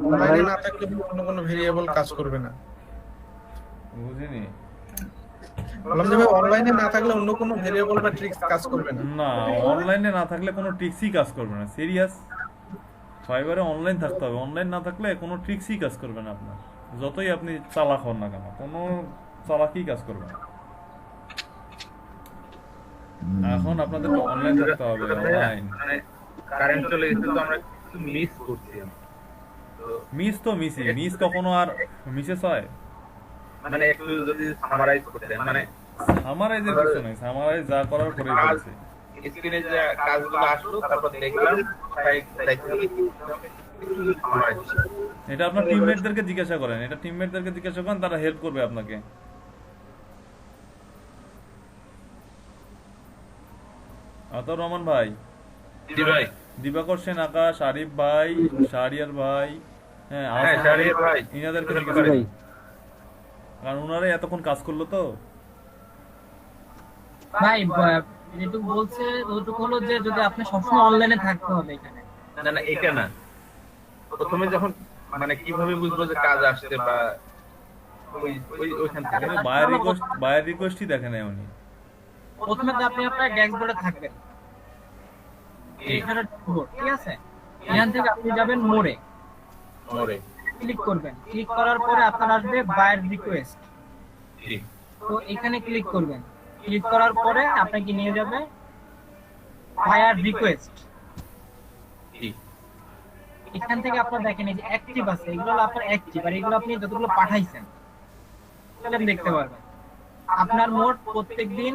অনলাইনে না থাকলে কোনো ভেরিয়েবল কাজ করবে না। বুঝিনি। বললাম যে ভাই অনলাইনে না থাকলে অন্য কোনো ভেরিয়েবল বা ট্রিক্স কাজ করবে না। না, অনলাইনে না থাকলে কোনো ট্রিক্সই কাজ করবে না। সিরিয়াস? ফাইবারে অনলাইন থাকতে হবে, অনলাইন না থাকলে কোনো ট্রিক্সই কাজ করবে না আপনার, যতই আপনি চালাক হন না কেন, কোনো চালাকই কাজ করবে না। এখন আপনাদের অনলাইন থাকতে হবে। অনলাইন কারেন্ট চলে গেছে তো আমরা কিছু মিস করছি। মিস কখনো আর মিসেস হয়? মানে একটু যদি সামারাইজ করতেন, মানে সামারাইজের কিছু নাই, সামারাইজ যা করার করেই করেছি। স্ক্রিনে যে কাজগুলো আসলো তারপর দেখলাম, এটা আপনার টিমমেটদেরকে জিজ্ঞাসা করেন, তারা হেল্প করবে আপনাকে। আতাউর রহমান ভাই, দিবাকর সেন, আকাশ, আরিফ ভাই, শাহরিয়ার ভাই, হ্যাঁ শাহরিয়ার ভাই, ইনাদেরকে জিজ্ঞাসা করেন, কারণ ওনারাই এতক্ষণ কাজ করলো তো। ভাই যেটুকু বলছে ওটুকু হলো যে যদি আপনি সবসময় অনলাইনে থাকতে হবে এখানে। না এটা না, প্রথমে যখন মানে কিভাবে বুঝবো যে কাজ আসছে বা ওইখান থেকে বায়ার রিকোয়েস্টই দেখে না উনি। প্রথমে তো আপনি আপনার ড্যাশবোর্ডে থাকবেন, এখানে ড্যাশবোর্ড, ঠিক আছে? এখান থেকে আপনি যাবেন মোড়ে ক্লিক করবেন, ক্লিক করার পরে আপনার আসবে বায়ার রিকোয়েস্ট, তো এখানে ক্লিক করবেন, ক্লিক করার পরে আপনাকে নিয়ে যাবে বায়ার রিকোয়েস্ট। এখান থেকে আপনারা দেখেন এই যে অ্যাক্টিভ আছে, এগুলো হলো আপনার অ্যাক্টিভ, আর এগুলো আপনি যতগুলো পাঠাইছেন তাহলে দেখতে পারবেন। আপনার মোট প্রত্যেকদিন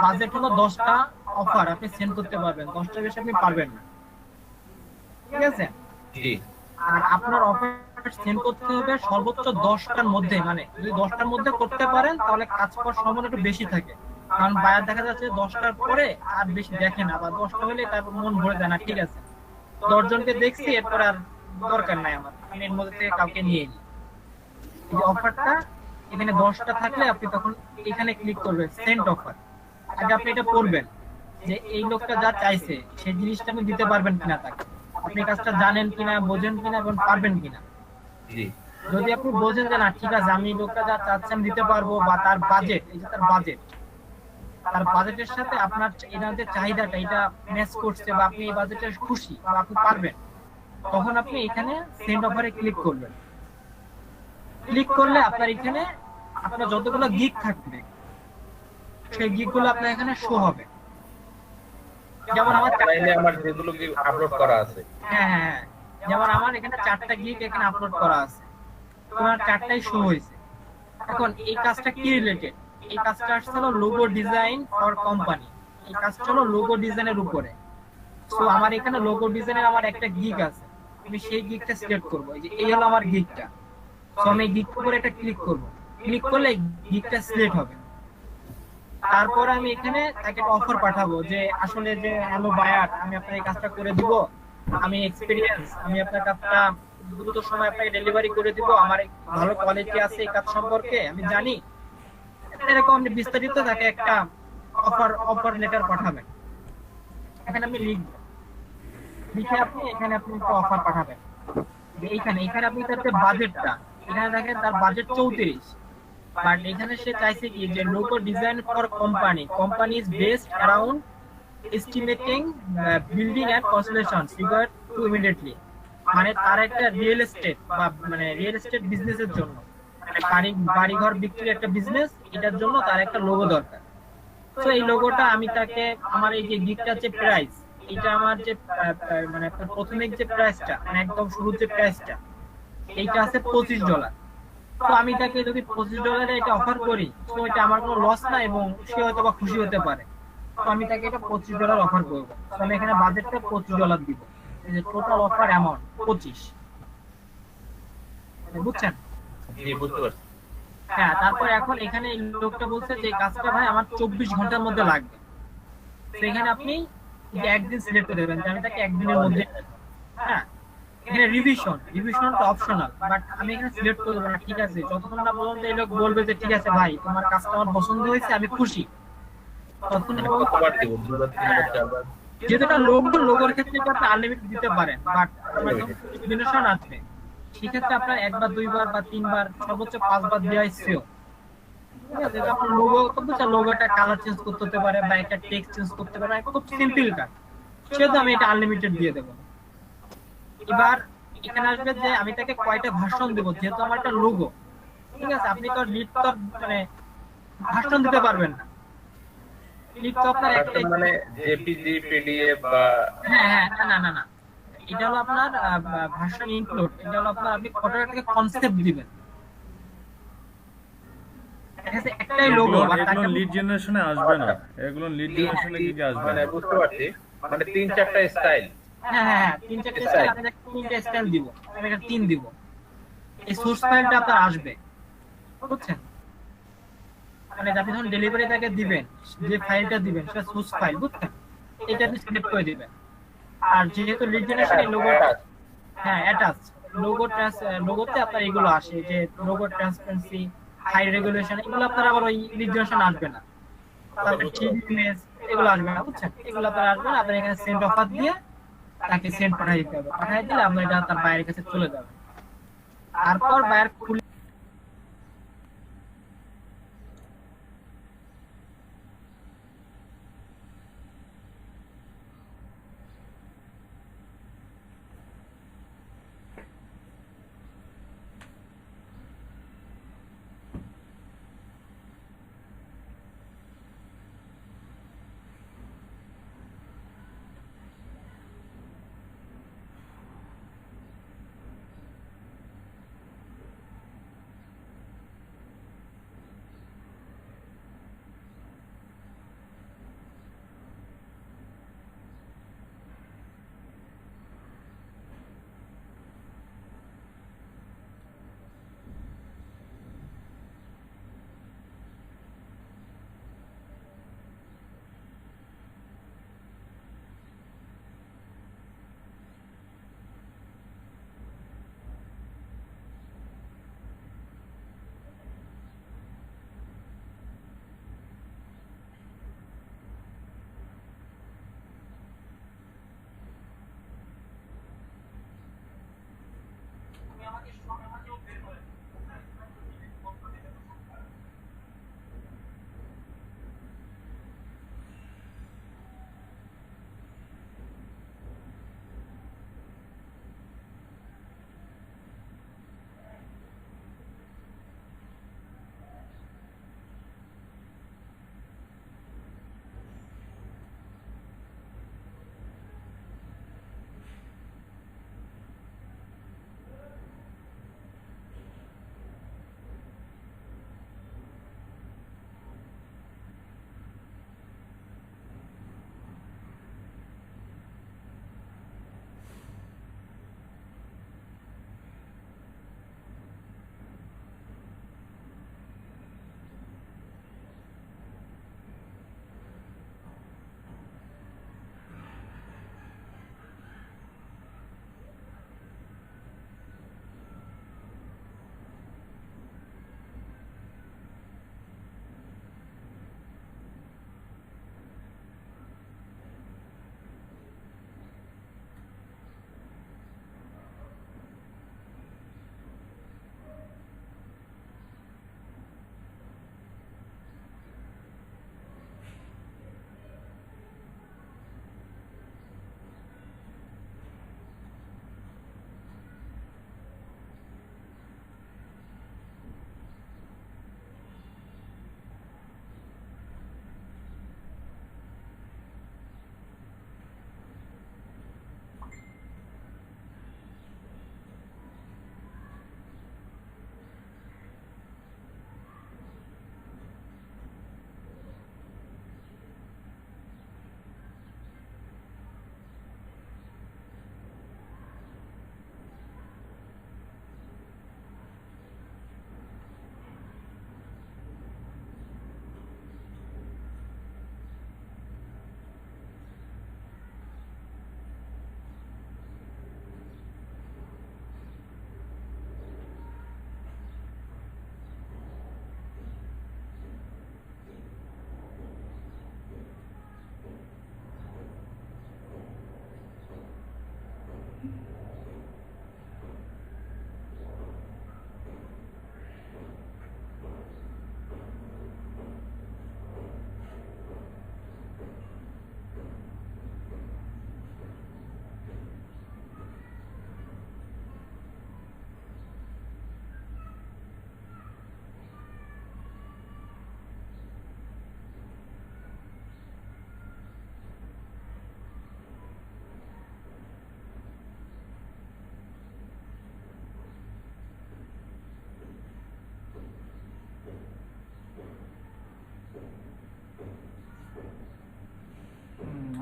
বাজেট হলো 10টা অফার আপনি সেন্ড করতে পারবেন, 10টার বেশি আপনি পারবেন না, ঠিক আছে? জি আর আপনার অফার সেন্ড করতে হবে সর্বোচ্চ 10টার মধ্যে, মানে যদি 10টার মধ্যে করতে পারেন তাহলে কাজ করার সম্ভাবনা একটু বেশি থাকে। কারণ বায়ার দেখা যাচ্ছে 10টার পরে আর বেশি দেখে না, বা 10টা হলে তার মন ভরে যায় না, ঠিক আছে 10 জনকে দেখছি এরপর আর দরকার নাই আমার, আমি এর মধ্যে থেকে কাউকে নিয়ে নিই। এই অফারটা এখানে 10টা থাকলে আপনি তখন এখানে ক্লিক করবেন সেন্ড অফার। আগে আপনি এটা পড়বেন যে এই লোকটা যা চাইছে সেই জিনিসটা আপনি দিতে পারবেন কিনা, তাকে আপনি কাজটা জানেন কিনা, বোঝেন কিনা এবং পারবেন কিনা। জি যদি আপনি বোঝেন যে না ঠিক আছে আমি লোকটা যা চাচ্ছে আমি দিতে পারবো, বা তার বাজেট, এই যে তার বাজেটের সাথে আপনার এটার যে চাহিদাটা এটা ম্যাচ করছে, বা আপনি এই বাজেটে খুশি বা আপনি পারবেন, তখন আপনি এখানে সেন্ড অফারে ক্লিক করবেন। ক্লিক করলে আপনার এখানে আপনার যতগুলো গিগ থাকবে সেই গিগ গুলো আপনার এখানে শো হবে। যেমন আমার যেগুলো আপলোড করা আছে, হ্যাঁ, যেমন আমার এখানে 4টা গিগ এখানে আপলোড করা আছে, তোমার 4টাই শো হয়েছে। এখন এই কাজটা কি রিলেটেড? এই কাজটা আসছে হলো লোগো ডিজাইন ফর কোম্পানি, এই কাজটা হলো লোগো ডিজাইনের উপরে। সো আমার এখানে লোগো ডিজাইনের আমার একটা গিগ আছে, আমি সেই গিগটা সিলেক্ট করব। এই হলো আমার গিগটা। সো আমি গিগের উপরে একটা ক্লিক করব, ক্লিক করলে গিগটা সিলেক্ট হবে। তারপর আমি এখানে তাকে একটা অফার পাঠাবো যে আসলে যে হ্যালো বায়ার, আমি আপনার এই কাজটা করে দিব, আমি এক্সপেরিয়েন্স, আমি আপনার কাজটা দ্রুত সময় আপনাকে ডেলিভারি করে দিব, আমার ভালো কোয়ালিটি আছে এই কাজ সম্পর্কে আমি জানি, এরকম আপনি বিস্তারিত তাকে একটা অফার লেটার পাঠাবেন। এখানে আপনি লিখবেন, লিখে আপনি এখানে আপনি একটা অফার পাঠাবেন। এইখানে আপনি তার যে বাজেটটা, এখানে দেখেন তার বাজেট 34, বাট এখানে সে চাইছে কি যে logo design for company is based around estimating building and construction figure to immediately, মানে তার একটা রিয়েল এস্টেট বা মানে রিয়েল এস্টেট বিজনেসের জন্য, মানে বাড়িঘর বিক্রির একটা বিজনেস, এটার জন্য তার একটা লোগো দরকার। তো এই লোগোটা আমি তাকে, আমার এই যে গিগটার যে প্রাইস, এটা আমার যে মানে প্রথমে যে প্রাইসটা, মানে একদম শুরুর যে প্রাইসটা, এইটা আছে $25। তো আমি তাকে যদি $25 এটা অফার করি, তো এটা আমার কোনো লস না এবং সে হয়তো বা খুশি হতে পারে। তো আমি তাকে এটা $25 অফার করবো। তো আমি এখানে বাজেটটা $25 দিব, এই যে টোটাল অফার অ্যামাউন্ট 25, বুঝছেন? জি বুঝতে পারছি। হ্যাঁ, তারপর এখন এখানে এই লোকটা বলছে যে কাজটা ভাই আমার 24 ঘন্টার মধ্যে লাগবে। সেখানে আপনি একদিন সিলেক্ট করে দেবেন, আমি তাকে একদিনের মধ্যে, হ্যাঁ এখানে রিভিশনটা অপশনাল, বাট আমি এখানে সিলেক্ট করব না, ঠিক আছে যতক্ষণ না পর্যন্ত এই লোক বলবে যে ঠিক আছে ভাই তোমার কাজটা আমার পছন্দ হয়েছে, আমি খুশি, ততক্ষণ যেহেতু এটা লোগোর ক্ষেত্রে আপনি আনলিমিটেড দিতে পারেন, বাট আপনার যখন কম্বিনেশন আসবে সেক্ষেত্রে আপনার একবার, দুইবার বা তিনবার, সর্বোচ্চ 5 বার দেওয়া শ্রেয়। ঠিক আছে, আপনার লোগোটা কালার চেঞ্জ করতে হতে পারে বা একটা টেক্সট চেঞ্জ করতে পারে, খুব সিম্পল কাজ, সেহেতু আমি এটা আনলিমিটেড দিয়ে দেবো। এবার এখানে আসবে যে আমি তাকে কয়টা ভাষণ দেব, যেহেতু আমার একটা লোগো, ঠিক আছে আপনি তো লিড তো মানে ভাষণ দিতে পারবেন না, লিড তো আপনার একটা মানে জেপিজি পিডিএফ বা হ্যাঁ না এটা হলো আপনার ভাষণ ইনক্লুড, এটা হলো আপনার আপনি ফটোটাকে কনসেপ্ট দিবেন, একটাই লোগো, এগুলো লিড জেনারেশনে আসবে না, এগুলো লিড জেনারেশনে কি আসবে মানে না? বুঝতে পারছি, মানে 3-4টা স্টাইল। হ্যাঁ 3-4টা স্টাইল, আমি 3টা স্টাইল দিব, আমি একটা 3 দিব, এই সোর্স ফাইলটা আপনার আসবে, বুঝছেন? মানে আপনি যখন ডেলিভারি তাকে দিবেন, যে ফাইলটা দিবেন সেটা সোর্স ফাইল, বুঝছেন? এটা আপনি সিলেক্ট করে দিবেন। আর যেহেতু লিড জেনারেশন লোগো, হ্যাঁ অ্যাটাচ লোগোতে আপনার এগুলো আসে, যে লোগো ট্রান্সপারেন্সি, হাই রেগুলেশন, এগুলো আপনার আবার ওই লিড জেনারেশন আসবে না, তারপর ইমেজ এগুলো আসবে না, বুঝছেন? এগুলো আপনার আসবে না, আপনার এখানে সেন্ড অফার দিয়ে তাকে সেন্ড পাঠিয়ে দিতে হবে, পাঠিয়ে দিলে আপনার এটা তার বাইরের কাছে চলে যাবে। তারপর বায়ার খুলে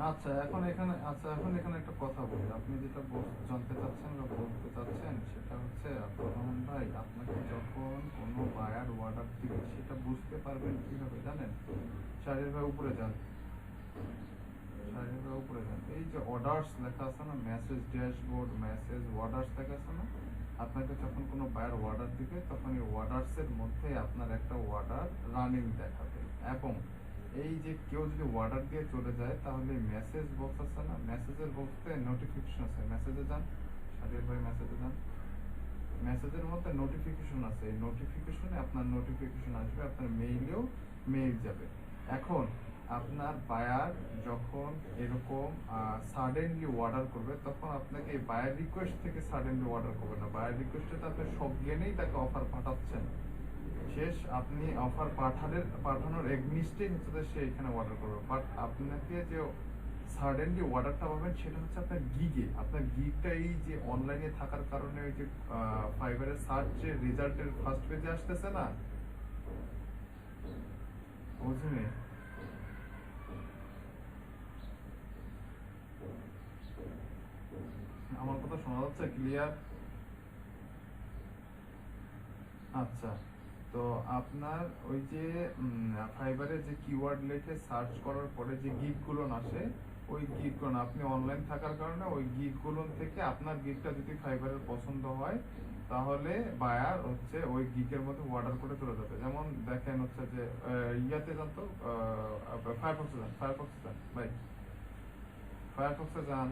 আচ্ছা এখন এখানে একটা কথা বলি, আপনি যেটা জানতে চাচ্ছেন বা বলতে চাচ্ছেন সেটা হচ্ছে আব্দুর রহমান ভাই, আপনাকে যখন কোনো বায়ার অর্ডার দিবে সেটা বুঝতে পারবেন কিভাবে জানেন? শারীর ভাই উপরে যান, এই যে অর্ডারস লেখা আছে না, মেসেজ ড্যাশবোর্ড, মেসেজ অর্ডারস লেখা আছে না, আপনাকে যখন কোনো বায়ার অর্ডার দিবে তখন এই অর্ডারস এর মধ্যে আপনার একটা অর্ডার রানিং দেখাবে। এবং এই যে কেউ যদি অর্ডার দিয়ে চলে যায় তাহলে মেসেজ বক্স আছে না, মেসেজের বক্সে নোটিফিকেশন আছে, মেসেজে যান শারীর ভাই, মেসেজে যান, মেসেজের মধ্যে নোটিফিকেশন আছে, এই নোটিফিকেশনে আপনার নোটিফিকেশন আসবে, আপনার মেইলেও মেইল যাবে। এখন আপনার বায়ার যখন এরকম সাডেনলি অর্ডার করবে তখন আপনাকে এই বায়ার রিকোয়েস্ট থেকে সাডেনলি অর্ডার করবে না, বায়ার রিকোয়েস্টে তো আপনি সব জ্ঞানেই তাকে অফার পাঠাচ্ছেন, শেষ আপনি অফার পাঠানোর এগনিস্টেই হচ্ছে সে এখানে অর্ডার করবে। বাট আপনাকে যে সাডেনলি অর্ডারটা পাবেন সেটা হচ্ছে আপনার গিগে, আপনার গিগটা এই যে অনলাইনে থাকার কারণে ওই যে ফাইবারের সার্চে রেজাল্টের ফার্স্ট পেজে আসতেছে না, বুঝলি? আমার কথা শোনা যাচ্ছে ক্লিয়ার? আচ্ছা, তো আপনার ওই যে ফাইবারে যে কিওয়ার্ড লিখে সার্চ করার পরে যে গিগগুলো আসে, ওই গিগগুলো আপনি অনলাইন থাকার কারণে ওই গিগগুলো থেকে আপনার গিগটা যদি ফাইবারের পছন্দ হয় তাহলে বায়ার হচ্ছে ওই গিগের মধ্যে অর্ডার করে চলে যাবে। যেমন দেখেন হচ্ছে যে ইয়াতে যান তো, ফায়ারফক্সে যান ভাই, ফায়ারফক্সে যান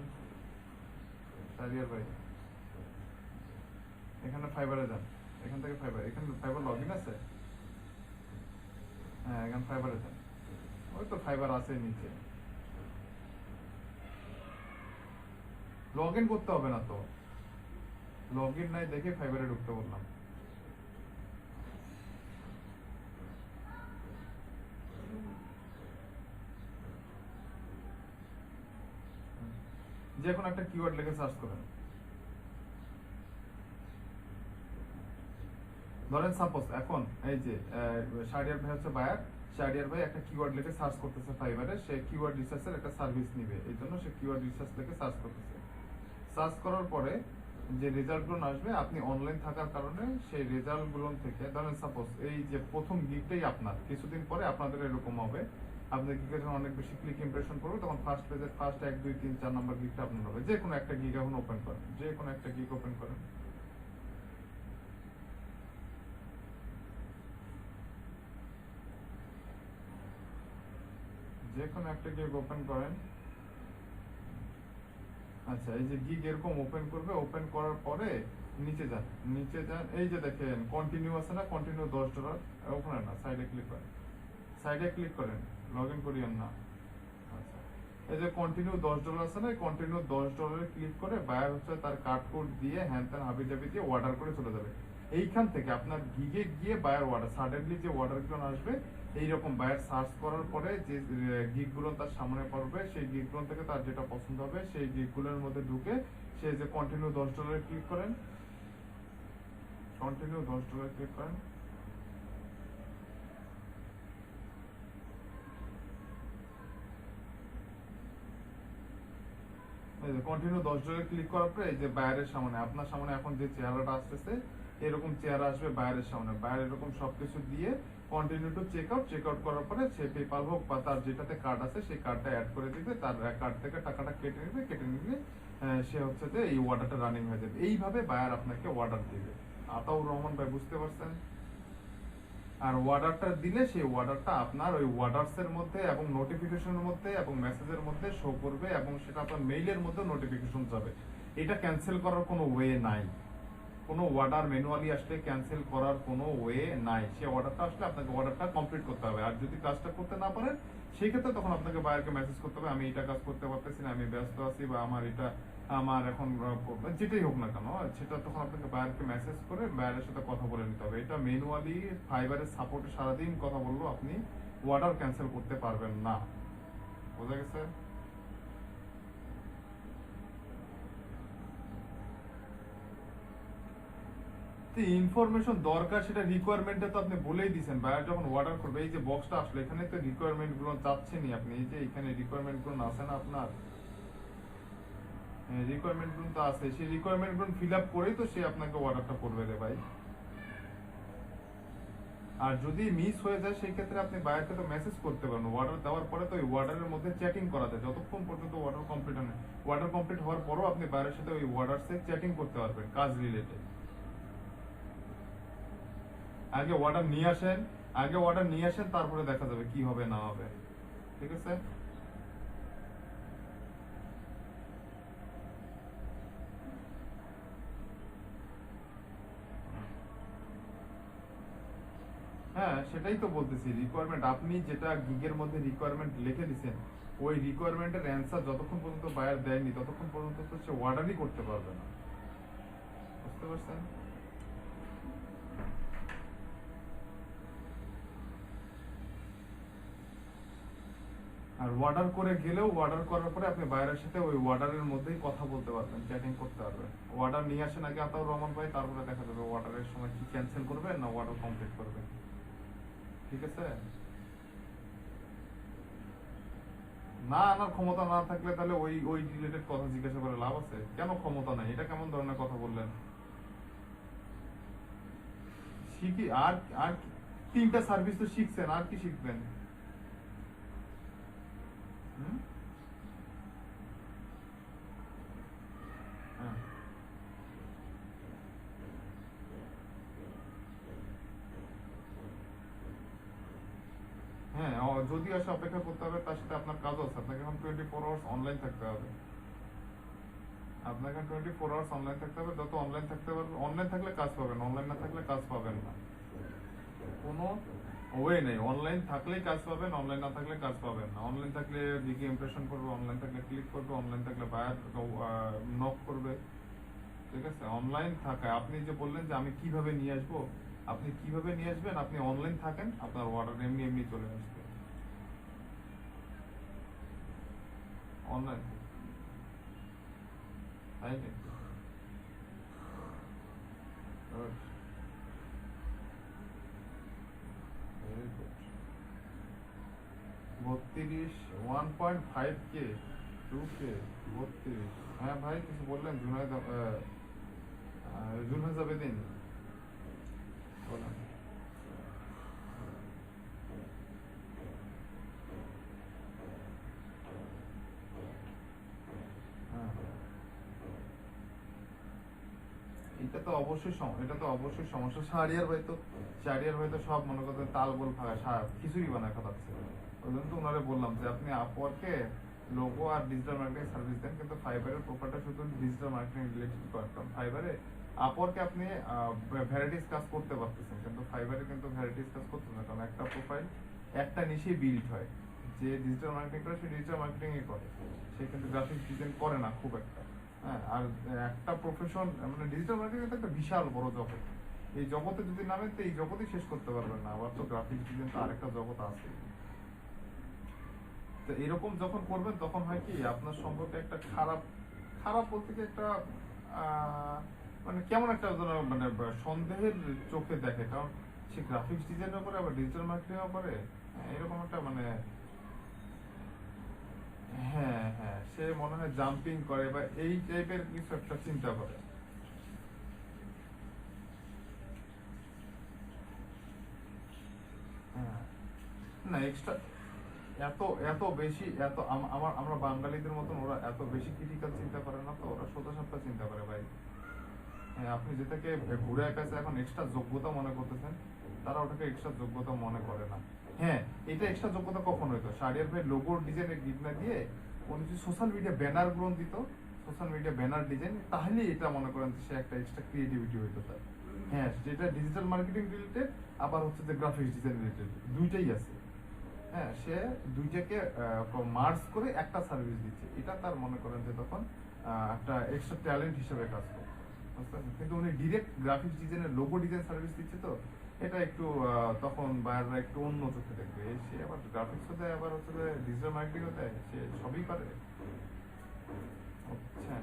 শারিয়ার ভাই, এখানে ফাইবারে যান, এখান থেকে ফাইবার, এখানে ফাইবার লগইন আছে, হ্যাঁ এখানে ফাইবারে যান, ওই তো ফাইবার আছে নিচে, লগইন করতে হবে না তো, লগইন নাই দেখে ফাইবারে ঢুকতে বললাম। যে কোনো একটা কিওয়ার্ড লিখে সার্চ করেন, ধরেন সাপোজ এখন এই যে শাহরিয়ার ভাই হচ্ছে বায়ার, শাহরিয়ার ভাই একটা কিওয়ার্ড লিখে সার্চ করতেছে ফাইবারে, সে কিওয়ার্ড রিসার্চের একটা সার্ভিস নিবে, এই জন্য সে কিওয়ার্ড রিসার্চ লিখে সার্চ করতেছে। সার্চ করার পরে যে রেজাল্টগুলো আসবে, আপনি অনলাইন থাকার কারণে সেই রেজাল্টগুলো থেকে, ধরেন সাপোজ এই যে প্রথম গিগটাই আপনার, কিছুদিন পরে আপনাদের এরকম হবে, আপনার গিগে যখন অনেক বেশি ক্লিক ইমপ্রেশন করবে তখন ফার্স্ট পেজের ফার্স্ট 1 2 3 4 নাম্বার গিগটা আপনার হবে। যে কোনো একটা গিগ এখন ওপেন করেন, যে কোনো একটা গিগ ওপেন করেন, যে কোনো একটা গিগ ওপেন করেন। আচ্ছা, এই যে গিগ এরকম ওপেন করবে, ওপেন করার পরে নিচে যান, এই যে দেখেন কন্টিনিউ আছে না, কন্টিনিউ $10, ওখানে না, সাইডে ক্লিক করেন, লগ ইন করিয়েন না। আচ্ছা, এই যে কন্টিনিউ $10 আছে না, কন্টিনিউ $10 ক্লিক করে বায়ার হচ্ছে তার কার্ড কোড দিয়ে হ্যান ত্যান হাবিজাবি দিয়ে অর্ডার করে চলে যাবে। এইখান থেকে আপনার গিগে গিয়ে বায়ার অর্ডার, সাডেনলি যে অর্ডারগুলো আসবে এইরকম বায়ার সার্চ করার পরে যে গিগগুলো তার সামনে পড়বে, সেই গিগগুলো থেকে তার যেটা পছন্দ হবে সেই গিগগুলোর মধ্যে ঢুকে সে যে কন্টিনিউ $10 ক্লিক করেন, কন্টিনিউ $10 ক্লিক করেন, কন্টিনিউ $10 ক্লিক করার পরে এই যে বায়ারের সামনে, আপনার সামনে এখন যে চেহারাটা আসতেছে এরকম চেহারা আসবে বায়ারের সামনে, বায়ার এরকম সবকিছু দিয়ে কন্টিনিউ টু চেক আউট করার পরে সে পেপাল হোক বা তার যেটাতে কার্ড আছে সেই কার্ডটা অ্যাড করে দিবে, তার কার্ড থেকে টাকাটা কেটে নিবে, সে হচ্ছে যে এই অর্ডারটা রানিং হয়ে যাবে। এইভাবে বায়ার আপনাকে অর্ডার দিবে। আতাউর রহমান ভাই বুঝতে পারছেন? আর অর্ডারটা দিলে সেই অর্ডারটা আপনার ওই অর্ডারস এর মধ্যে এবং নোটিফিকেশনের মধ্যে এবং মেসেজের মধ্যে শো করবে এবং সেটা আপনার মেইলের মধ্যে নোটিফিকেশন যাবে। এটা ক্যান্সেল করার কোনো ওয়ে নাই, কোনো অর্ডার ম্যানুয়ালি আসলে ক্যান্সেল করার কোনো ওয়ে নাই। সে অর্ডারটা আসলে আপনাকে অর্ডারটা কমপ্লিট করতে হবে। আর যদি কাজটা করতে না পারেন সেই ক্ষেত্রে তখন আপনাকে বায়ারকে মেসেজ করতে হবে, আমি এটা কাজ করতে পারতেছি না, আমি ব্যস্ত আছি, বা আমার এটা আমার এখন যেটাই হোক না কেন, সেটা তখন আপনাকে বায়ারকে মেসেজ করে বায়ারের সাথে কথা বলে নিতে হবে। এটা ম্যানুয়ালি ফাইবারের সাপোর্টে সারাদিন কথা বললেও আপনি অর্ডার ক্যান্সেল করতে পারবেন না। বোঝা গেছে? ইনফরমেশন দরকার সেটা রিকোয়ারমেন্টে তো আপনি বলেই দিয়েছেন। বায়ার যখন অর্ডার করবে, এই যে বক্সটা আসলে এখানে তো রিকোয়ারমেন্ট গুলো চাচ্ছেনই আপনি, এই যে এখানে রিকোয়ারমেন্ট গুলো আছে না আপনার, রিকোয়ারমেন্ট গুলো তো আছে, সেই রিকোয়ারমেন্ট গুলো ফিল আপ করেই তো সে আপনাকে অর্ডারটা করবে রে ভাই। আর যদি মিস হয়ে যায় সেই ক্ষেত্রে আপনি বায়ারকে তো মেসেজ করতে পারেন। অর্ডার দেওয়ার পরে তো ওই অর্ডারের মধ্যে চ্যাটিং করা যায়, যতক্ষণ পর্যন্ত অর্ডার কমপ্লিট হয় না। অর্ডার কমপ্লিট হওয়ার পরও আপনি বায়ারের সাথে ওই অর্ডারসে চ্যাটিং করতে পারবেন কাজ রিলেটেড। আগে অর্ডার নিয়ে আসেন, তারপরে দেখা যাবে কি হবে না হবে। ঠিক আছে? হ্যাঁ, সেটাই তো বলতেছি, রিকোয়ারমেন্ট আপনি যেটা গিগের মধ্যে রিকোয়ারমেন্ট লিখে দিয়েছেন, ওই রিকোয়ারমেন্টের অ্যান্সার যতক্ষণ পর্যন্ত বায়ার দেয়নি ততক্ষণ পর্যন্ত তো সে অর্ডারই করতে পারবে না। বুঝতে পারছেন? আর অর্ডার করে গেলেও অর্ডার করার পরে আপনি বায়ারের সাথে ওই অর্ডারের মধ্যেই কথা বলতে পারবেন, চ্যাটিং করতে পারবেন। অর্ডার নিয়ে আসেন আগে আতাউর রহমান ভাই, তারপরে দেখা যাবে অর্ডারের সময় কি ক্যান্সেল করবেন না অর্ডার কমপ্লিট করবেন। ঠিক আছে? না আনার ক্ষমতা না থাকলে তাহলে ওই রিলেটেড কথা জিজ্ঞাসা করে লাভ আছে? কেন ক্ষমতা নাই? এটা কেমন ধরনের কথা বললেন? শিখি আর 3টা সার্ভিস তো শিখছেন, আর কি শিখবেন? হ্যাঁ, যদি আসে অপেক্ষা করতে হবে, তার সাথে আপনার কাজ আছে। আপনাকে এখন 24 আওয়ার্স অনলাইন থাকতে হবে। আপনাকে 24 আওয়ার্স অনলাইন থাকতে হবে। যত অনলাইন থাকতে পারবে, অনলাইন থাকলে কাজ পাবেন, অনলাইন না থাকলে কাজ পাবেন না। কোনো ওয়ে নেই, অনলাইন থাকলেই কাজ পাবেন, অনলাইন না থাকলে কাজ পাবেন না। অনলাইন থাকলে দিকে ইমপ্রেশন করবে, অনলাইন থাকলে ক্লিক করবে, অনলাইন থাকলে বায়ার নক করবে। ঠিক আছে? অনলাইন থাকা, আপনি যে বললেন যে আমি কিভাবে নিয়ে আসবো, আপনি কিভাবে নিয়ে আসবেন? আপনি অনলাইন থাকেন, আপনার অর্ডার এমনি চলে আসবে অনলাইন। তাই নাকি? Very good. 32 1.5K 2K 32। হ্যাঁ ভাই, কিছু বললেন? জুনহাজ আবেদিন বলেন। এটা তো অবশ্যই সমস্যা। শাহরিয়ার ভাই তো সব মনে করতেন তাল গোল ভাঙা খিচুড়ি বানায় খাওয়াচ্ছে। ওই জন্য তো ওনারে বললাম যে আপনি আপওয়ার্কে লোগো আর ডিজিটাল মার্কেটিং সার্ভিস দেন, কিন্তু ফাইবারের প্রোফাইলটা শুধু ডিজিটাল মার্কেটিং রিলেটেড করতাম। ফাইবারে আপওয়ার্কে আপনি ভ্যারাইটিস কাজ করতে পারতেছেন, কিন্তু ফাইবারে কিন্তু ভ্যারাইটিস কাজ করতে না, কারণ একটা প্রোফাইল একটা নিশেই বিল্ড হয়। যে ডিজিটাল মার্কেটিং করে সে ডিজিটাল মার্কেটিংই করে, সে কিন্তু গ্রাফিক্স ডিজাইন করে না খুব একটা। হ্যাঁ, আর একটা প্রফেশন মানে ডিজিটাল মার্কেটিং একটা বিশাল বড় জগৎ। এই জগতে যদি নামেন তো এই জগতেই শেষ করতে পারবেন না। আবার তো গ্রাফিক্স ডিজাইন তো আরেকটা জগৎ আছে। তো এরকম যখন করবেন তখন হয় কি, আপনার সম্পর্কে একটা খারাপ বলতে কি একটা মানে কেমন একটা মানে সন্দেহের চোখে দেখে, কারণ সে গ্রাফিক্স ডিজাইনও করে আবার ডিজিটাল মার্কেটিংও করে। এরকম একটা মানে হ্যাঁ, সে মনে হয় জাম্পিং করে বা এই টাইপের কিছু একটা চিন্তা করে। না এক্সট্রা এত বেশি আমরা বাঙালিদের মতন ওরা এত বেশি ক্রিটিক্যাল চিন্তা করে না, তো ওরা সোজা সাপটা চিন্তা করে ভাই। হ্যাঁ, আপনি যেটাকে ঘুরে কাছে এখন এক্সট্রা যোগ্যতা মনে করতেছেন, তারা ওটাকে এক্সট্রা যোগ্যতা মনে করে না। হ্যাঁ, এটা এক্সট্রা যোগ্যতা কখন হইতো? শাহরিয়ার ভাই লোগোর ডিজাইনের গিগ না দিয়ে উনি যদি সোশ্যাল মিডিয়া ব্যানার গুলো দিত, সোশ্যাল মিডিয়া ব্যানার ডিজাইন, তাহলে এটা মনে করেন যে সে একটা এক্সট্রা ক্রিয়েটিভিটি হইতে পারে। হ্যাঁ, যেটা ডিজিটাল মার্কেটিং রিলেটেড, আবার হচ্ছে যে গ্রাফিক্স ডিজাইন রিলেটেড, দুইটাই আছে। হ্যাঁ, সে দুইটাকে মার্জ করে একটা সার্ভিস দিচ্ছে, এটা তার মনে করেন যে তখন একটা এক্সট্রা ট্যালেন্ট হিসেবে কাজ করে, বুঝতে পারছেন? কিন্তু উনি ডিরেক্ট গ্রাফিক্স ডিজাইনের লোগো ডিজাইন সার্ভিস দিচ্ছে, তো এটা একটু তখন বায়াররা একটু অন্য চোখে দেখবে। সে আবার গ্রাফিক্সও দেয়, আবার হচ্ছে যে ডিজিটাল মার্কেটিংও দেয়, সে সবই পারে। আচ্ছা,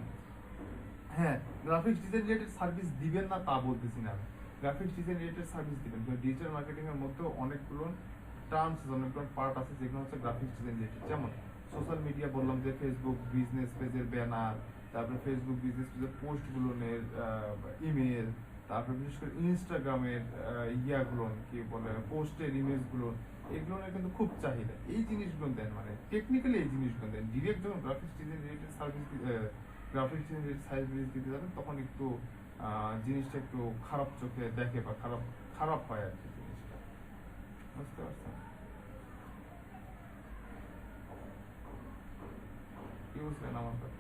হ্যাঁ, গ্রাফিক্স ডিজাইন রিলেটেড সার্ভিস দিবেন না তা বলতেছি না, গ্রাফিক্স ডিজাইন রিলেটেড সার্ভিস দিবেন। ডিজিটাল মার্কেটিং এর মধ্যে অনেকগুলো টার্মস, অনেকগুলো পার্ট আছে যেগুলো হচ্ছে গ্রাফিক্স ডিজাইন রিলেটেড। যেমন সোশ্যাল মিডিয়া বললাম যে ফেসবুক বিজনেস পেজের ব্যানার, তারপরে ফেসবুক বিজনেস পেজের পোস্টগুলোর ইমেজ, তারপরে বিশেষ করে ইনস্টাগ্রামের ইয়াগুলো কি বলে পোস্টের ইমেজগুলো, এগুলো কিন্তু খুব চাহিদা। এই জিনিসগুলো দেন, মানে টেকনিক্যালি এই জিনিসগুলো দেন। ডিরেক্ট যখন graphics design related service graphics design related service দিতে যাবেন, তখন একটু জিনিসটা একটু খারাপ চোখে দেখে বা খারাপ হয় আর কি জিনিসটা, বুঝতে পারছেন? কি বুঝলেন আমার কথা?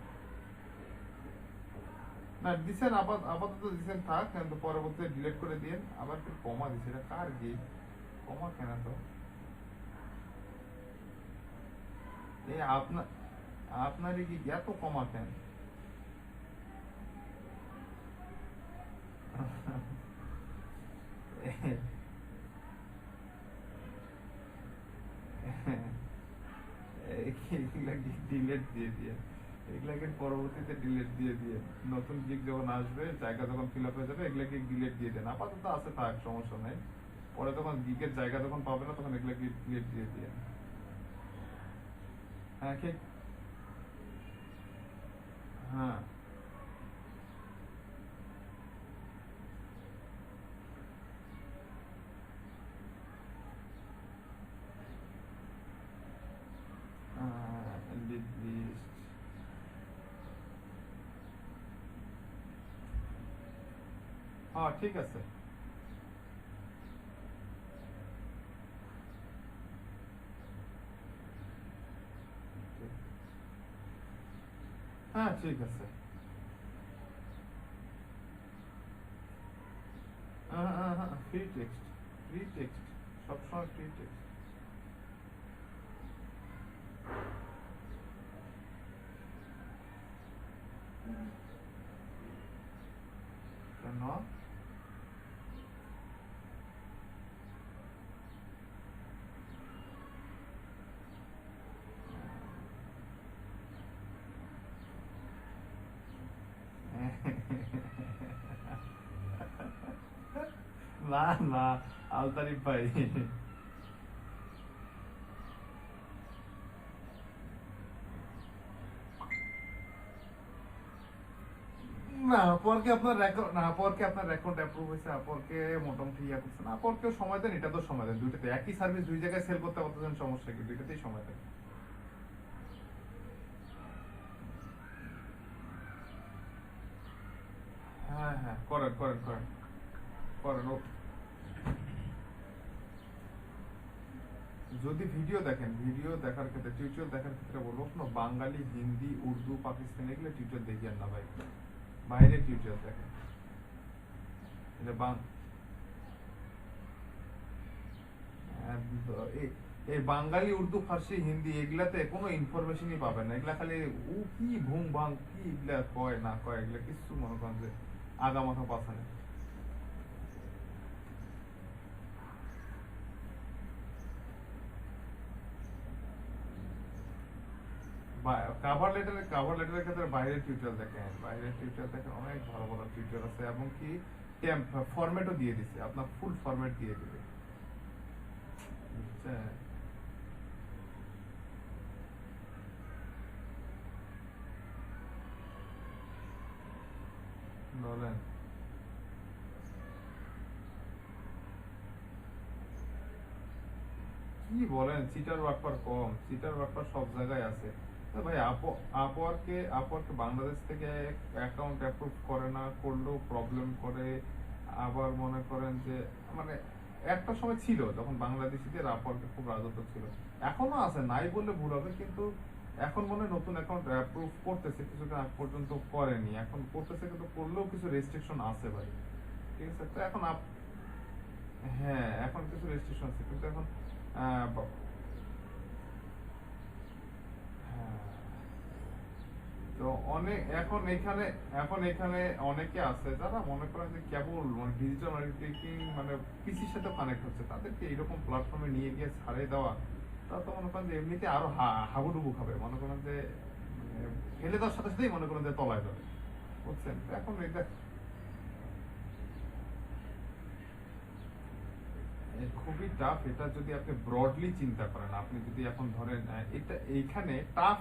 না দিছেন, আপাতত দিছেন থাক, কিন্তু পরবর্তীতে ডিলিট করে দিয়েন। আবার কি কমা দিছে, এটা কার গেট? কমা কেন তো? এই আপনারই কি এত কমা কেন? ডিলেট দিয়ে দিয়ে এগুলাকে পরবর্তীতে ডিলেট দিয়ে দিয়ে নতুন গিগ যখন আসবে, জায়গা যখন ফিল আপ হয়ে যাবে, এগুলাকে ডিলেট দিয়ে দেন। আপাতত আছে থাক, সমস্যা নেই। পরে তখন গিগের জায়গা যখন পাবে না, তখন এগুলাকে ডিলেট দিয়ে দিয়ে। হ্যাঁ ঠিক, হ্যাঁ হ্যাঁ ঠিক আছে। হ্যাঁ ঠিক আছে। ফ্রি টেক্সট সবসময় ফ্রি টেক্সট। কেন? না না আলতারিফ ভাই, না পরকে আপনার রেকর্ড অ্যাপ্রুভ হয়েছে, আপরকে মোটামুটি ইয়া করছেন, আপরকে সময় দেন, এটা তো সময় দেন। দুইটাতে একই সার্ভিস দুই জায়গায় সেল করতে পারতেছেন, সমস্যা কি? দুইটাতেই সময় দেন। হ্যাঁ হ্যাঁ করেন করেন করেন করেন। যদি ভিডিও দেখেন, ভিডিও দেখার ক্ষেত্রে, টিউটোরিয়াল দেখার ক্ষেত্রে বলবো কোনো বাঙালি, হিন্দি, উর্দু, পাকিস্তানি এগুলো টিউটোরিয়াল দেখিয়েন না ভাই, বাইরে টিউটোরিয়াল দেখেন। এই বাঙালি, উর্দু, ফার্সি, হিন্দি এগুলাতে কোনো ইনফরমেশনই পাবেন না। এগুলা খালি ও কি ভুং ভাং কি এগুলা কয় না কয়, এগুলা কিছু মনে করেন যে আগা মাথা পাছা নেই। কাভার লেটারের ক্ষেত্রে বাইরের টিউটোরিয়াল দেখেন, অনেক ভালো ভালো টিউটোরিয়াল আছে, এবং কি ফরম্যাটও দিয়ে দিছে, আপনার ফুল ফরম্যাট দিয়ে দিবে, বুঝছেন? বলেন কি বলেন? চিটার বাটপার কম, চিটার বাটপার সব জায়গায় আছে ভাই। আপওয়ার্কে বাংলাদেশ থেকে অ্যাকাউন্ট অ্যাপ্রুভ করে না, করলেও প্রবলেম করে। আবার মনে করেন যে মানে একটা সময় ছিল যখন বাংলাদেশিদের আপওয়ার্কে খুব রাজত্ব ছিল, এখনো আছে, নাই বললে ভুল হবে, কিন্তু এখন মনে হয় নতুন অ্যাকাউন্ট অ্যাপ্রুভ করতেছে, কিছুটা আগ পর্যন্ত করেনি, এখন করতেছে, কিন্তু করলেও কিছু রেস্ট্রিকশন আছে ভাই, ঠিক আছে? তো এখন হ্যাঁ এখন কিছু রেস্ট্রিকশন আছে, কিন্তু এখন তো অনেক এখন এখানে অনেকে আছে যারা মনে করেন যে কেবল মানে ডিজিটাল মার্কেটিং মানে পিসির সাথে কানেক্ট হচ্ছে, তাদেরকে এরকম প্ল্যাটফর্মে নিয়ে গিয়ে ছাড়ে দেওয়া, তা তো মনে করেন যে এমনিতে আরো হাবুডুবু খাবে, মনে করেন যে ফেলে দেওয়ার সাথে সাথেই মনে করেন যে তলায় যাবে, বুঝছেন? এখন এটা খুবই টাফ। এটা যদি আপনি ব্রডলি চিন্তা করেন, আপনি যদি এখন ধরেন এটা এইখানে টাফ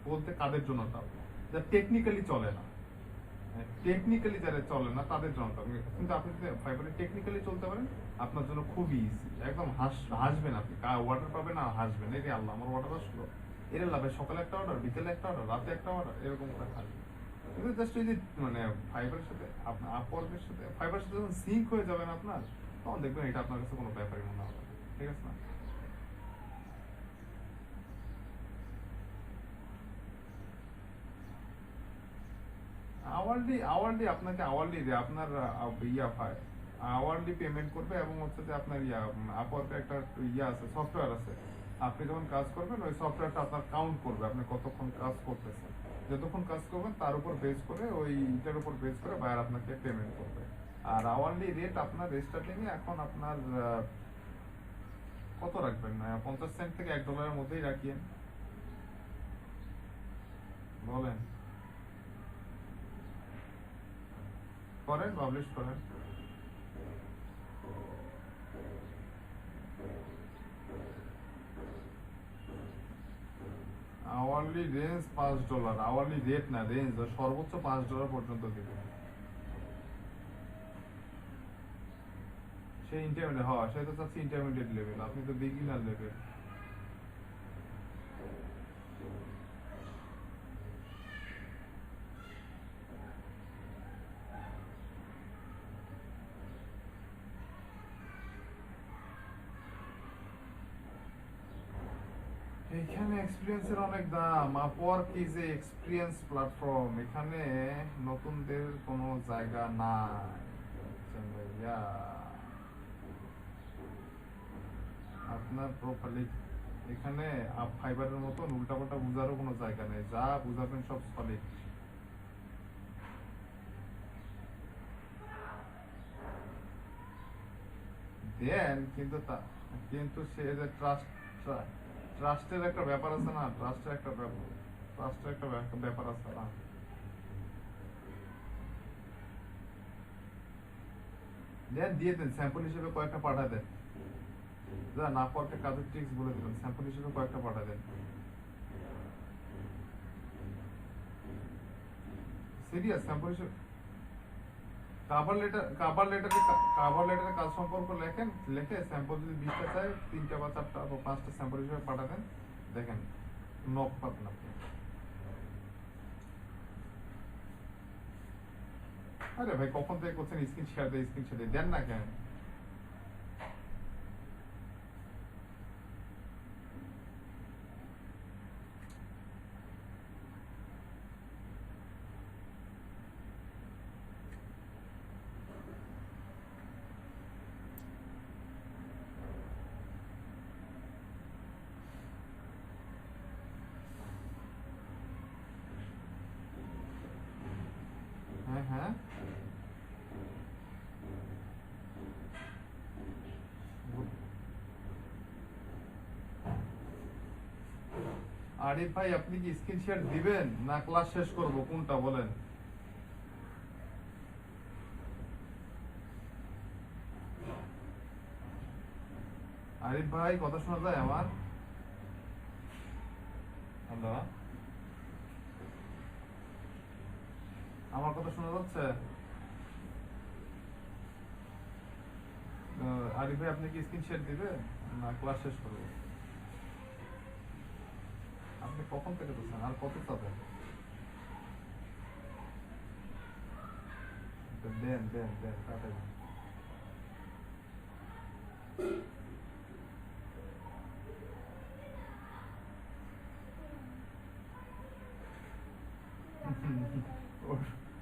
বলতে কাদের জন্য টাফ? যারা টেকনিক্যালি চলে না, টেকনিক্যালি যারা চলে না তাদের জন্য টাফ। কিন্তু আপনি যদি ফাইবারে টেকনিক্যালি চলতে পারেন, আপনার জন্য খুবই ইজি, একদম হাসবেন আপনি, ওয়াটার পাবেন আর হাসবেন, এই আল্লাহ আমার ওয়াটার আসলো, এর লাভে সকালে একটা অর্ডার, বিকেলে একটা অর্ডার, রাতে একটা অর্ডার, এরকম করে হাসবেন। কিন্তু জাস্ট এই যে মানে ফাইবারের সাথে আপনার আপওয়ার্কের সাথে ফাইবারের সাথে যখন সিঙ্ক হয়ে যাবেন আপনার, তখন দেখবেন এটা আপনার কাছে কোনো ব্যাপারই মনে হবে না, ঠিক আছে না? আওয়ারলি আপনাকে আওয়ারলি আপনার আওয়ারলি পেমেন্ট করবে, এবং হচ্ছে যে আপনার আপওয়ার্কে একটা আছে, সফটওয়্যার আছে, আপনি যখন কাজ করবেন ওই সফটওয়্যারটা আপনার কাউন্ট করবে আপনি কতক্ষণ কাজ করতেছেন, যতক্ষণ কাজ করবেন তার উপর বেস করে ওইটার উপর বেস করে বায়ার আপনাকে পেমেন্ট করবে। আর আওয়ারলি রেট আপনার স্টার্টিং এ এখন আপনার কত রাখবেন? 50 সেন্ট থেকে $1 মধ্যেই রাখিয়েন, বলেন, করেন, পাবলিশ করেন। আওয়ারলি রেঞ্জ $5, আওয়ারলি রেট না, রেঞ্জ সর্বোচ্চ $5 পর্যন্ত দিবেন। সে ইন্টারমিডিয়েট, হ্যাঁ সে তো চাচ্ছে ইন্টারমিডিয়েট লেভেল, আপনি তো বিগিনার লেভেল। এখানে এক্সপিরিয়েন্সের অনেক দাম। Upwork is a experience platform, এখানে নতুনদের কোনো জায়গা নাই ভাইয়া। আপনার প্রোফাইলে এখানে ফাইবারের মতন উল্টাপাল্টা বুঝারও কোনো জায়গা নেই, যা বুঝাবেন সব সলিড। দেন কিন্তু সে যে ট্রাস্টের একটা ব্যাপার আছে না, ট্রাস্টের একটা ব্যাপার আছে না। দেন দিয়ে দেন, স্যাম্পল হিসেবে কয়েকটা পাঠা দেন, যা না পড়তে কাজের ট্রিক্স বলে দিলাম, স্যাম্পল হিসেবে কয়েকটা পাঠা দেন। সিরিয়াস স্যাম্পল হিসেবে কাভার লেটারে কাজ সম্পর্ক লিখে স্যাম্পল যদি 20টা চাই, 3টা বা 4টা বা 5টা স্যাম্পল হিসেবে পাঠাতেন, দেখেন নক পাবেন আপনি। আরে ভাই কখন থেকে করছেন স্ক্রিন শেয়ার দেন না কেন? হ্যাঁ আরিফ ভাই, আপনি কি স্ক্রিন শেয়ার দিবেন না ক্লাস শেষ করব, কোনটা বলেন? আরিফ ভাই কথা শোনা যায় আমার? হ্যালো, আমার কথা শোনা যাচ্ছে? আরিফ ভাই, আপনি কি স্ক্রিন শেয়ার দিবেন না ক্লাস শেষ করবো? আপনি কখন থেকে বলছেন, আর কত চাবেন? দেন কাটাই।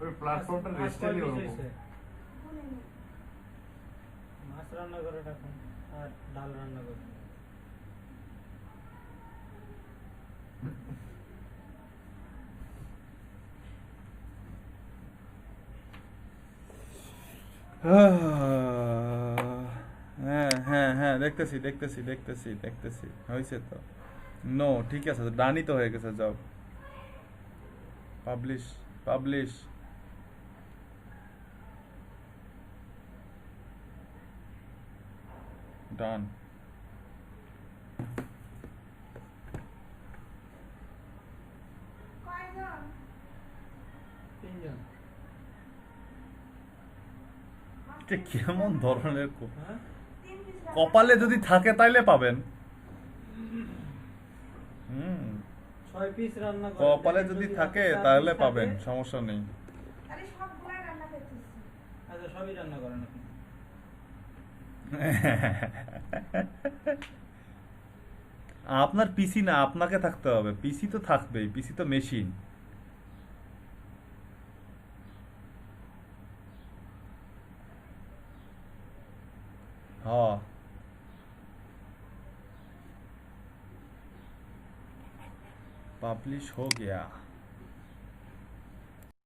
ওই প্ল্যাটফর্মটা রেস্টেলি হলো মাছ রান্না করে রাখুন আর ডাল রান্না করে হ্যাঁ হ্যাঁ হ্যাঁ দেখতেছি হয়েছে তো নো ঠিক আছে ডানই তো হয়ে গেছে যাও পাবলিশ ডান কেমন ধরনের কপালে যদি থাকে তাইলে পাবেন কপালে যদি থাকে তাহলে পাবেন সমস্যা নেই সবই রান্না করেন আপনি আপনার পিসি না আপনাকে থাকতে হবে পিসি তো থাকবেই পিসি তো মেশিন हाँ पब्लिश हो गया